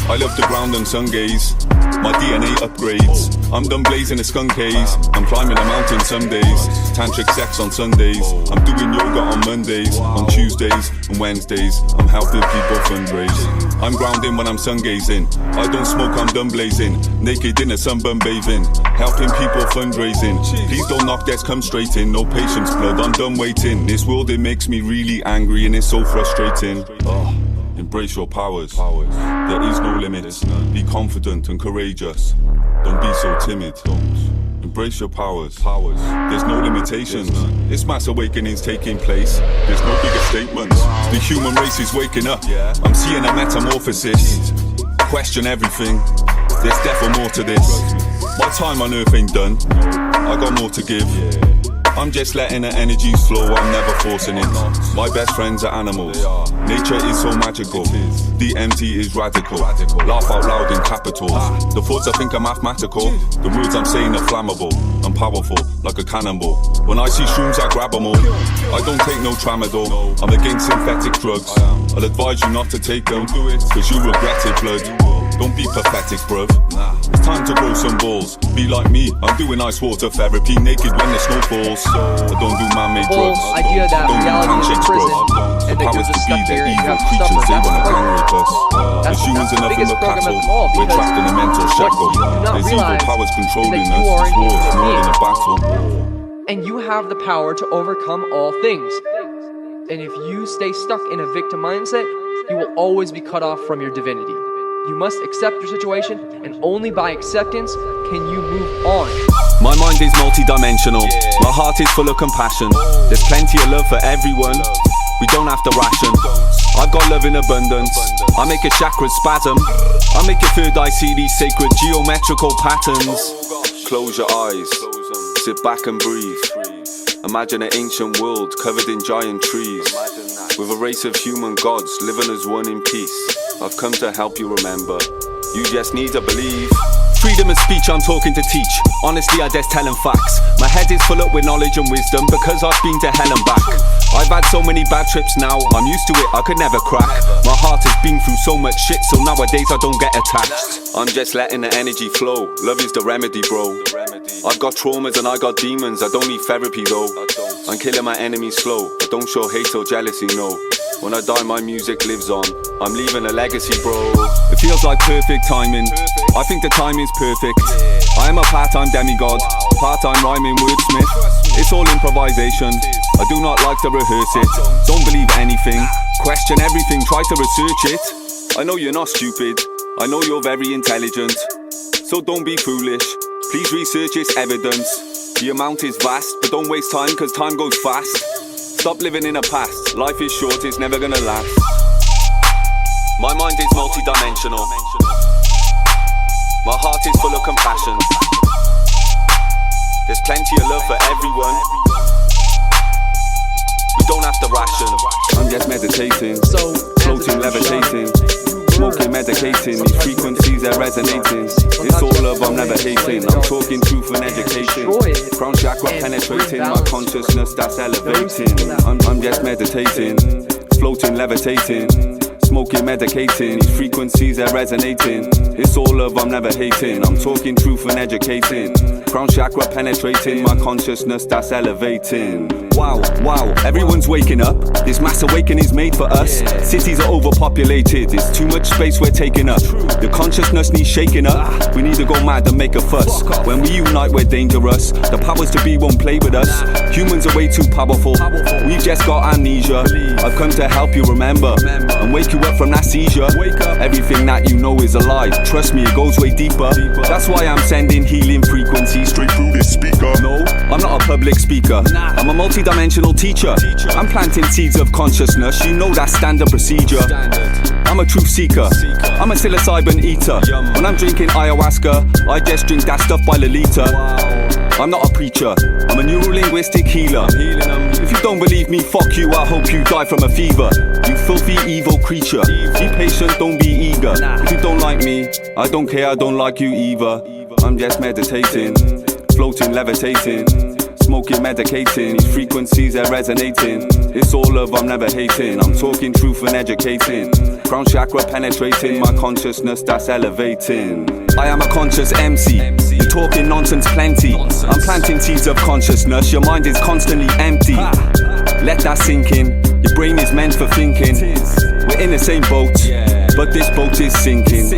I love the ground and sun gaze. My DNA upgrades. I'm done blazing a skunk haze. I'm climbing a mountain some days. Tantric sex on Sundays. I'm doing yoga on Mondays. On Tuesdays and Wednesdays, I'm helping people fundraise. I'm grounding when I'm sun gazing. I don't smoke, I'm done blazing. Naked in a sunburn bathing. Helping people fundraising. Please don't knock, let's come straight in. No patience, blood, I'm done waiting. This world, it makes me really angry and it's so frustrating. Embrace your powers. There is no limit. Be confident and courageous. Don't be so timid. Embrace your powers. There's no limitations. This mass awakening's taking place. There's no bigger statements. The human race is waking up. I'm seeing a metamorphosis. Question everything. There's definitely more to this. My time on earth ain't done. I got more to give. I'm just letting the energies flow, I'm never forcing it. My best friends are animals. Nature is so magical. DMT is radical. Laugh out loud in capitals. The thoughts I think are mathematical. The words I'm saying are flammable. I'm powerful, like a cannonball. When I see shrooms, I grab them all. I don't take no tramadol. I'm against synthetic drugs. I'll advise you not to take them, cause you regret it, blood. Don't be pathetic, bruv. It's time to grow some balls. Be like me, I'm doing ice water therapy naked when the snow falls. I don't do man-made drugs. Idea that Don't do reality is handshakes, prison, bruv. and The that you're powers to just be, stuck they're there and you evil have to creatures, suffer. they wanna That's gang rape us. That's The humans the are nothing biggest but program of cattle. them all, We're because trapped in a mental what shackle. you do not There's evil realize powers is controlling that you us. are This an war is human more than a being. battle. And you have the power to overcome all things. And if you stay stuck in a victim mindset, you will always be cut off from your divinity. You must accept your situation, and only by acceptance can you move on. My mind is multi-dimensional. My heart is full of compassion. There's plenty of love for everyone. We don't have to ration. I've got love in abundance. I make a chakra spasm. I make your third eye see these sacred geometrical patterns. Close your eyes. Sit back and breathe. Imagine an ancient world covered in giant trees, with a race of human gods living as one in peace. I've come to help you remember. You just need to believe. Freedom of speech, I'm talking to teach. Honestly, I just telling facts. My head is full up with knowledge and wisdom because I've been to hell and back. I've had so many bad trips now, I'm used to it, I could never crack. My heart has been through so much shit, so nowadays I don't get attached. I'm just letting the energy flow. Love is the remedy, bro. I've got traumas and I got demons, I don't need therapy though. I'm killing my enemies slow, I don't show hate or jealousy, no. When I die, my music lives on. I'm leaving a legacy, bro. It feels like perfect timing. I think the timing's perfect. I am a part-time demigod, part-time rhyming wordsmith. It's all improvisation. I do not like to rehearse it. Don't believe anything. Question everything. Try to research it. I know you're not stupid. I know you're very intelligent. So don't be foolish. Please research its evidence. The amount is vast, but don't waste time, cause time goes fast. Stop living in a past. Life is short, it's never gonna last. My mind is multi-dimensional. My heart is full of compassion. There's plenty of love for everyone. We don't have to ration. I'm just meditating, floating, levitating, smoking, medicating. These frequencies are resonating. It's all love, I'm never hating. I'm talking truth and education. Crown chakra penetrating my consciousness, that's elevating. I'm just meditating, floating, levitating, smoking, medicating. These frequencies are resonating. It's all love, I'm never hating. I'm talking truth and educating. Crown chakra penetrating my consciousness, that's elevating. Wow, wow, everyone's waking up. This mass awakening is made for us. Cities are overpopulated, it's too much space we're taking up. The consciousness needs shaking up. We need to go mad and make a fuss. When we unite, we're dangerous. The powers to be won't play with us. Humans are way too powerful. We've just got amnesia. I've come to help you remember and wake you up from that seizure. Everything that you know is a lie. Trust me, it goes way deeper. That's why I'm sending healing frequencies straight through this speaker. No, I'm not a public speaker. I'm a multi-dimensional teacher. I'm planting seeds of consciousness. You know that's standard procedure. I'm a truth seeker. I'm a psilocybin eater. When I'm drinking ayahuasca, I just drink that stuff by Lolita. I'm not a preacher, I'm a neuro-linguistic healer. If you don't believe me, fuck you, I hope you die from a fever. You filthy evil creature, be patient, don't be eager. If you don't like me, I don't care, I don't like you either. I'm just meditating, floating, levitating, smoking, medicating. These frequencies are resonating. It's all love, I'm never hating. I'm talking truth and educating. Crown chakra penetrating my consciousness, that's elevating. I am a conscious MC. You're talking nonsense plenty. I'm planting seeds of consciousness. Your mind is constantly empty. Let that sink in. Your brain is meant for thinking. We're in the same boat, but this boat is sinking.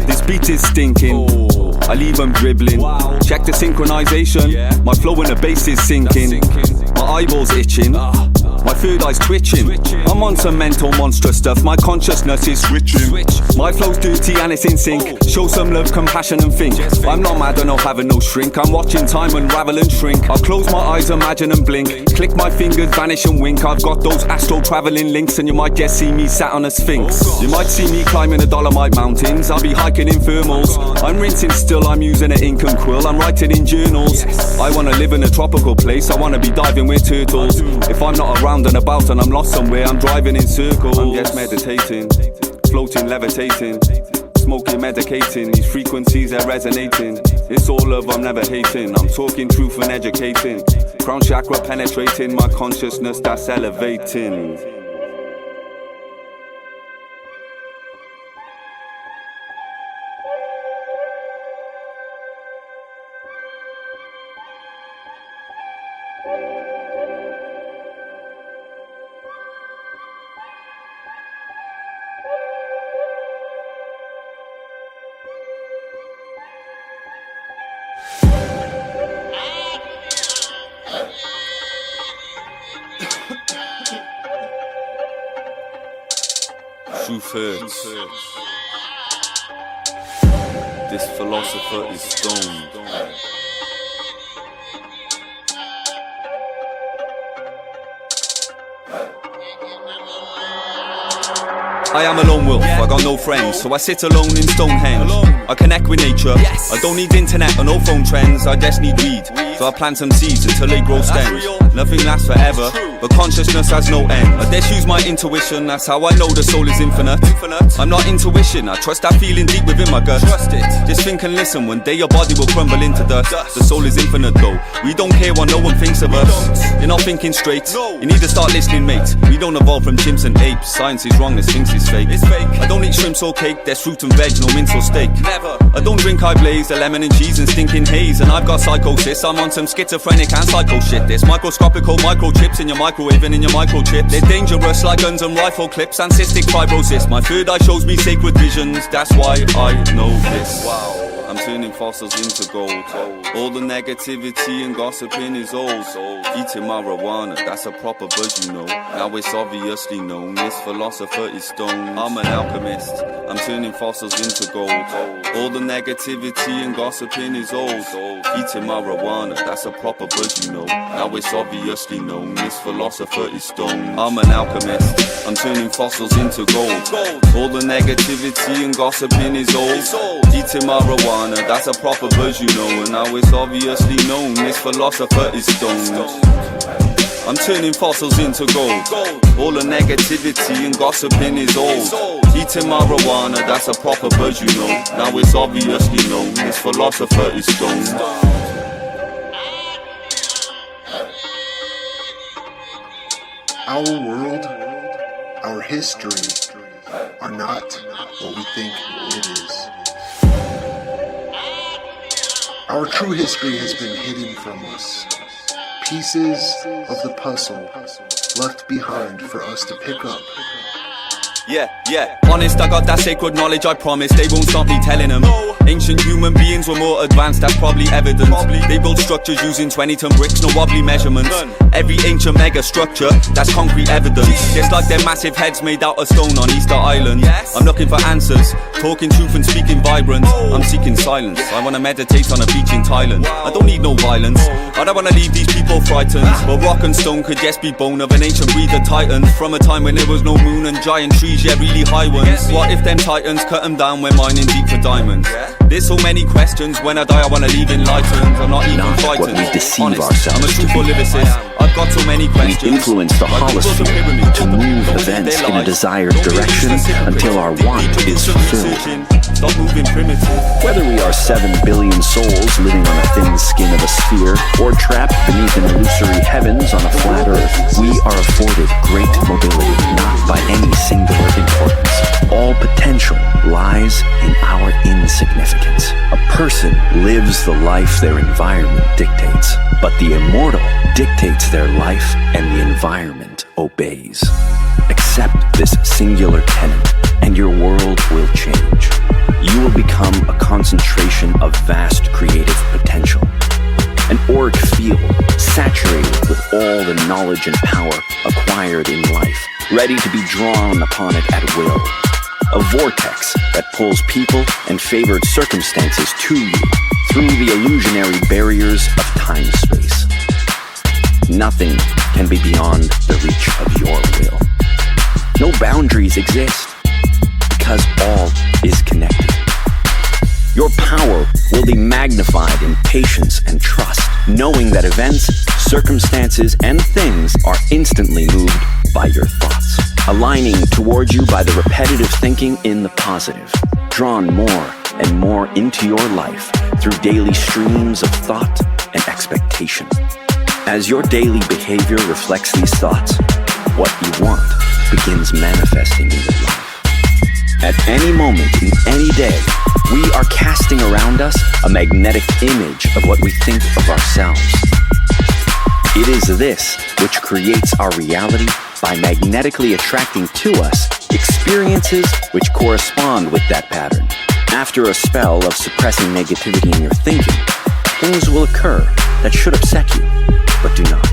This beat is stinking. I leave them dribbling. Check the synchronization. My flow and the bass is sinking. My eyeballs itching. My third eye's twitching. I'm on some mental monstrous stuff. My consciousness is switching. My flow's dirty and it's in sync. Show some love, compassion and think. I'm not mad, I don't have no shrink. I'm watching time unravel and shrink. I'll close my eyes, imagine and blink. Click my fingers, vanish and wink. I've got those astral traveling links, and you might just see me sat on a sphinx. You might see me climbing the Dolomite mountains. I'll be hiking in thermals. I'm rinsing still, I'm using an ink and quill. I'm writing in journals. I wanna live in a tropical place. I wanna be diving with turtles. If I'm not around and about and I'm lost somewhere, I'm driving in circles. I'm just meditating, floating, levitating, smoking, medicating. These frequencies are resonating. It's all love, I'm never hating. I'm talking truth and educating. Crown chakra penetrating my consciousness, that's elevating. truth hurts. This philosopher is stoned. I am a lone wolf, I got no friends, so I sit alone in Stonehenge. I connect with nature, I don't need internet or no phone trends, I just need weed. So I plant some seeds until they grow stems. Nothing lasts forever, but consciousness has no end. I just use my intuition, that's how I know the soul is infinite. I'm not intuition, I trust that feeling deep within my gut. Just think and listen, one day your body will crumble into dust. The soul is infinite though, we don't care what no one thinks of us. You're not thinking straight, you need to start listening mate. We don't evolve from chimps and apes, science is wrong, this thinks it's fake. I don't eat shrimp or cake, there's fruit and veg, no mince or steak. I don't drink high blaze, the lemon and cheese and stinking haze. And I've got psychosis, I'm on some schizophrenic and psycho shit. There's microscopical microchips in your microwave and in your microchips. They're dangerous like guns and rifle clips and cystic fibrosis. My third eye shows me sacred visions, that's why I know this. Wow. I'm turning fossils into gold. All the negativity and gossiping is old. Eating marijuana, that's a proper buzz, you know. Now it's obviously known, this philosopher is stoned. I'm an alchemist, I'm turning fossils into gold. All the negativity and gossiping is old. Eating marijuana, that's a proper buzz, you know. Now it's obviously known, this philosopher is stoned. I'm an alchemist, I'm turning fossils into gold. All the negativity and gossiping is old. Eating marijuana, that's a proper buzz, you know. And now it's obviously known, this philosopher is stoned. I'm turning fossils into gold. All the negativity and gossiping is old. Eating marijuana, that's a proper buzz, you know. Now it's obviously known, this philosopher is stoned. Our world, our history, are not what we think it is. Our true history has been hidden from us. Pieces of the puzzle left behind for us to pick up. Yeah, honest, I got that sacred knowledge, I promise they won't stop me telling them. Ancient human beings were more advanced, that's probably evident. They built structures using 20-ton bricks, no wobbly measurements. Every ancient mega structure, that's concrete evidence. Just like their massive heads made out of stone on Easter Island. I'm looking for answers, talking truth and speaking vibrant. I'm seeking silence, I wanna meditate on a beach in Thailand. I don't need no violence, I don't wanna leave these people frightened. But rock and stone could just be bone of an ancient breed of titans. From a time when there was no moon and giant trees, yeah, really high ones. What if them titans cut them down when mining deep for diamonds? There's so many questions, when I die I wanna leave enlightened. I'm not even frightened, we deceive honest, ourselves I'm a truthful lyricist. I've got so many questions. We influence the holosphere to move events in a desired direction until our want is fulfilled. Stop moving primitive. Whether we are 7 billion souls living on a thin skin of a sphere, or trapped beneath an illusory heavens on a flat earth, we are afforded great mobility, not by any singular importance. All potential lies in our insignificance. A person lives the life their environment dictates, but the immortal dictates their life and the environment obeys. Accept this singular tenet, and your world will change. You will become a concentration of vast creative potential. An auric field saturated with all the knowledge and power acquired in life, ready to be drawn upon it at will. A vortex that pulls people and favored circumstances to you through the illusionary barriers of time-space. Nothing can be beyond the reach of your will. No boundaries exist, because all is connected. Your power will be magnified in patience and trust, knowing that events, circumstances, and things are instantly moved by your thoughts, aligning toward you by the repetitive thinking in the positive, drawn more and more into your life through daily streams of thought and expectation. As your daily behavior reflects these thoughts, what you want begins manifesting in your life. At any moment in any day, we are casting around us a magnetic image of what we think of ourselves. It is this which creates our reality by magnetically attracting to us experiences which correspond with that pattern. After a spell of suppressing negativity in your thinking, things will occur that should upset you, but do not.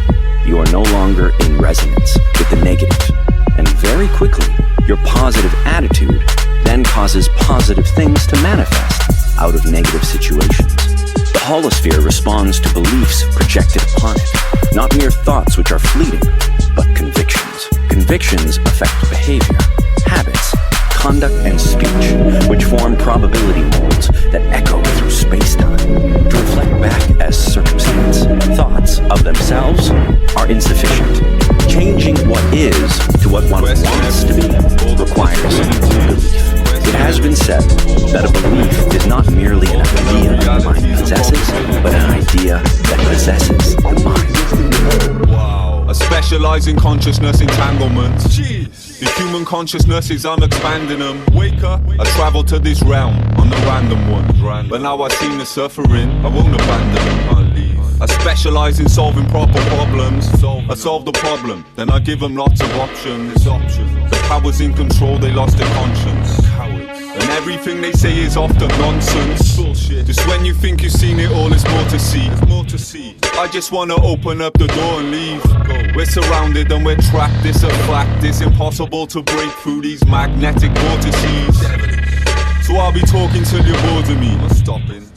You are no longer in resonance with the negative. And very quickly, your positive attitude then causes positive things to manifest out of negative situations. The holosphere responds to beliefs projected upon it, not mere thoughts which are fleeting, but convictions. Convictions affect behavior, habits, conduct, and speech, which form probability molds that echo through space-time to reflect back as circumstance. Thoughts of themselves are insufficient. Changing what is to what one wants to be requires belief. It has been said that a belief is not merely an idea the mind possesses, but an idea that possesses the mind. I specialize in consciousness entanglement. The human consciousnesses, I'm expanding them. Wake up, I travel to this realm on the random one. But now I've seen the suffering, I won't abandon them, I'll leave. I specialize in solving proper problems. I solve the problem, then I give them lots of options. The powers in control, they lost their conscience. And everything they say is often nonsense. Just when you think you've seen it all, there's more to see. I just wanna open up the door and leave. We're surrounded and we're trapped, it's a fact. It's impossible to break through these magnetic vortices. So I'll be talking till you're bored of me.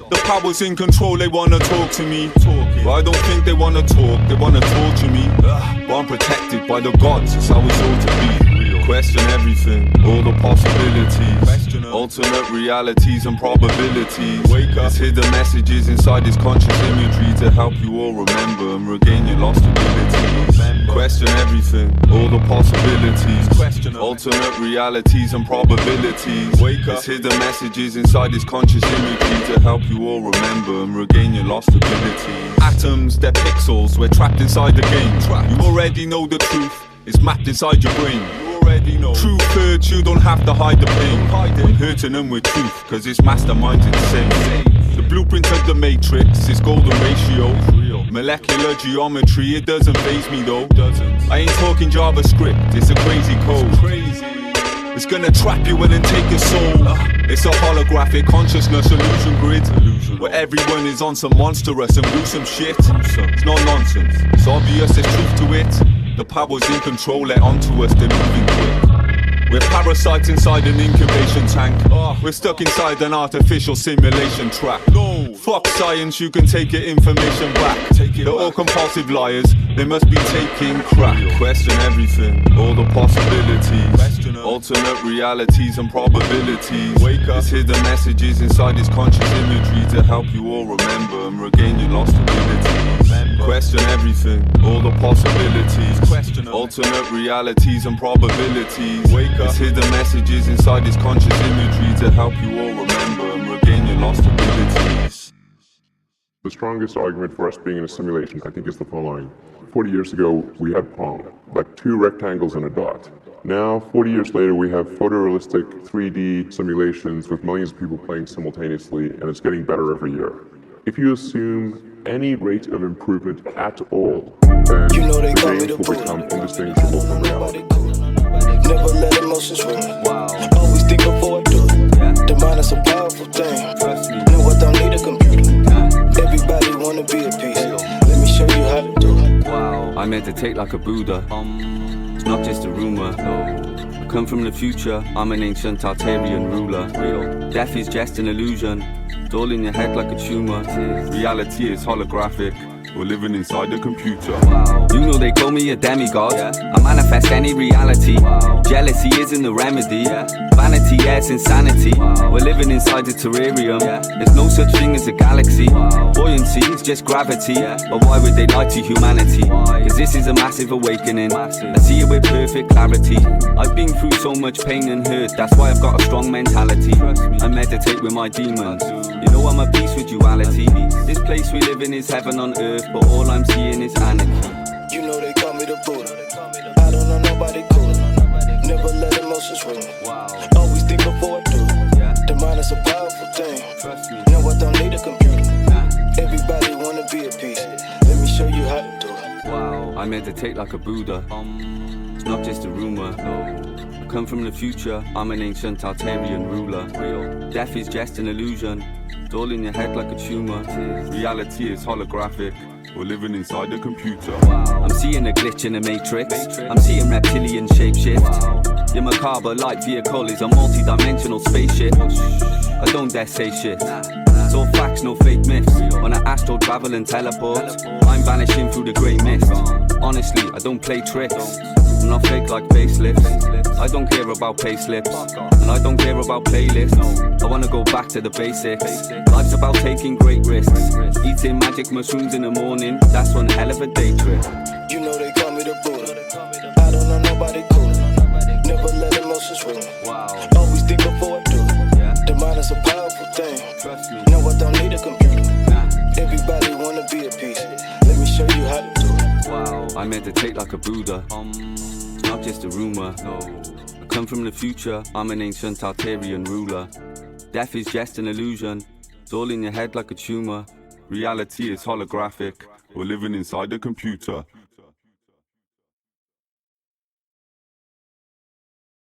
The powers in control, they wanna talk to me. But I don't think they wanna talk, they wanna torture me. But I'm protected by the gods, it's how it's ought to be. Question everything, all the possibilities, alternate realities and probabilities. Wake up, there's hidden messages inside this conscious imagery to help you all remember and regain your lost abilities. Question everything, all the possibilities, alternate realities and probabilities. Wake up, there's hidden messages inside this conscious imagery to help you all remember and regain your lost abilities. Atoms, they're pixels, we're trapped inside the game. You already know the truth, it's mapped inside your brain. Truth hurts, you don't have to hide the pain. I'm hurting them with truth, cause this mastermind's insane. The blueprint of the matrix is golden ratio. Molecular geometry, it doesn't faze me though. I ain't talking JavaScript, it's a crazy code. It's gonna trap you and then take your soul. It's a holographic consciousness illusion grid, where everyone is on some monstrous and gruesome shit. It's not nonsense, it's obvious there's truth to it. The powers in control let onto us, they're moving quick. We're parasites inside an incubation tank. We're stuck inside an artificial simulation track. No, fuck science, you can take your information back. They're all compulsive liars, they must be taking crack. Question everything, all the possibilities, alternate realities and probabilities. Wake up, there's hidden messages inside this conscious imagery to help you all remember and regain your lost abilities. Question everything, all the possibilities, alternate realities and probabilities. Wake up, there's hidden messages inside this conscious imagery to help you all remember and regain your lost abilities. The strongest argument for us being in a simulation, I think, is the following. 40 years ago, we had Pong, like two rectangles and a dot. Now, 40 years later, we have photorealistic 3D simulations with millions of people playing simultaneously, and it's getting better every year. If you assume any rate of improvement at all, then the games will become indistinguishable from reality. Never let emotions run. Always think before I do. The mind is a powerful thing. No, I don't need a computer. Everybody wanna be a piece. Let me show you how to do it. I meditate like a Buddha. It's not just a rumor. I come from the future. I'm an ancient Tartarian ruler. Death is just an illusion. It's all in your head like a tumor. Reality is holographic. We're living inside a computer. You know they call me a demigod. I manifest any reality. Jealousy isn't the remedy. Vanity, yes, insanity. We're living inside a terrarium. There's no such thing as a galaxy. Buoyancy is just gravity. But why would they lie to humanity? Cause this is a massive awakening. I see it with perfect clarity. I've been through so much pain and hurt. That's why I've got a strong mentality. I meditate with my demons. You know I'm at peace with duality. This place we live in is heaven on earth, but all I'm seeing is anarchy. You know they call me the Buddha. I don't know nobody cooler. Never let emotions run. Always think before I do. The mind is a powerful thing. No, I don't need a computer. Everybody wanna be a piece. Let me show you how to do it. I meditate like a Buddha. It's not just a rumor. I come from the future. I'm an ancient Tartarian ruler. Death is just an illusion. It's all in your head like a tumor. Reality is holographic. We're living inside the computer. I'm seeing a glitch in the matrix. I'm seeing reptilian shapeshift. Your macabre light vehicle is a multi-dimensional spaceship. I don't dare say shit. It's all facts, no fake myths. On an astral travel and teleport, I'm vanishing through the grey mist. Honestly, I don't play tricks. I'm not fake like facelifts. I don't care about payslips, and I don't care about playlists. I wanna go back to the basics. Life's about taking great risks. Eating magic mushrooms in the morning, that's one hell of a day trip. You know they call me the Buddha. I don't know nobody cooler. Never let emotions rule. Always think before I do. The mind is a powerful thing. Trust me. No, I don't need a computer. Everybody wanna be a piece. Let me show you how to do it. I meditate like a Buddha. It's not just a rumor. I come from the future. I'm an ancient Tartarian ruler. Death is just an illusion. It's all in your head like a tumor. Reality is holographic. We're living inside the computer.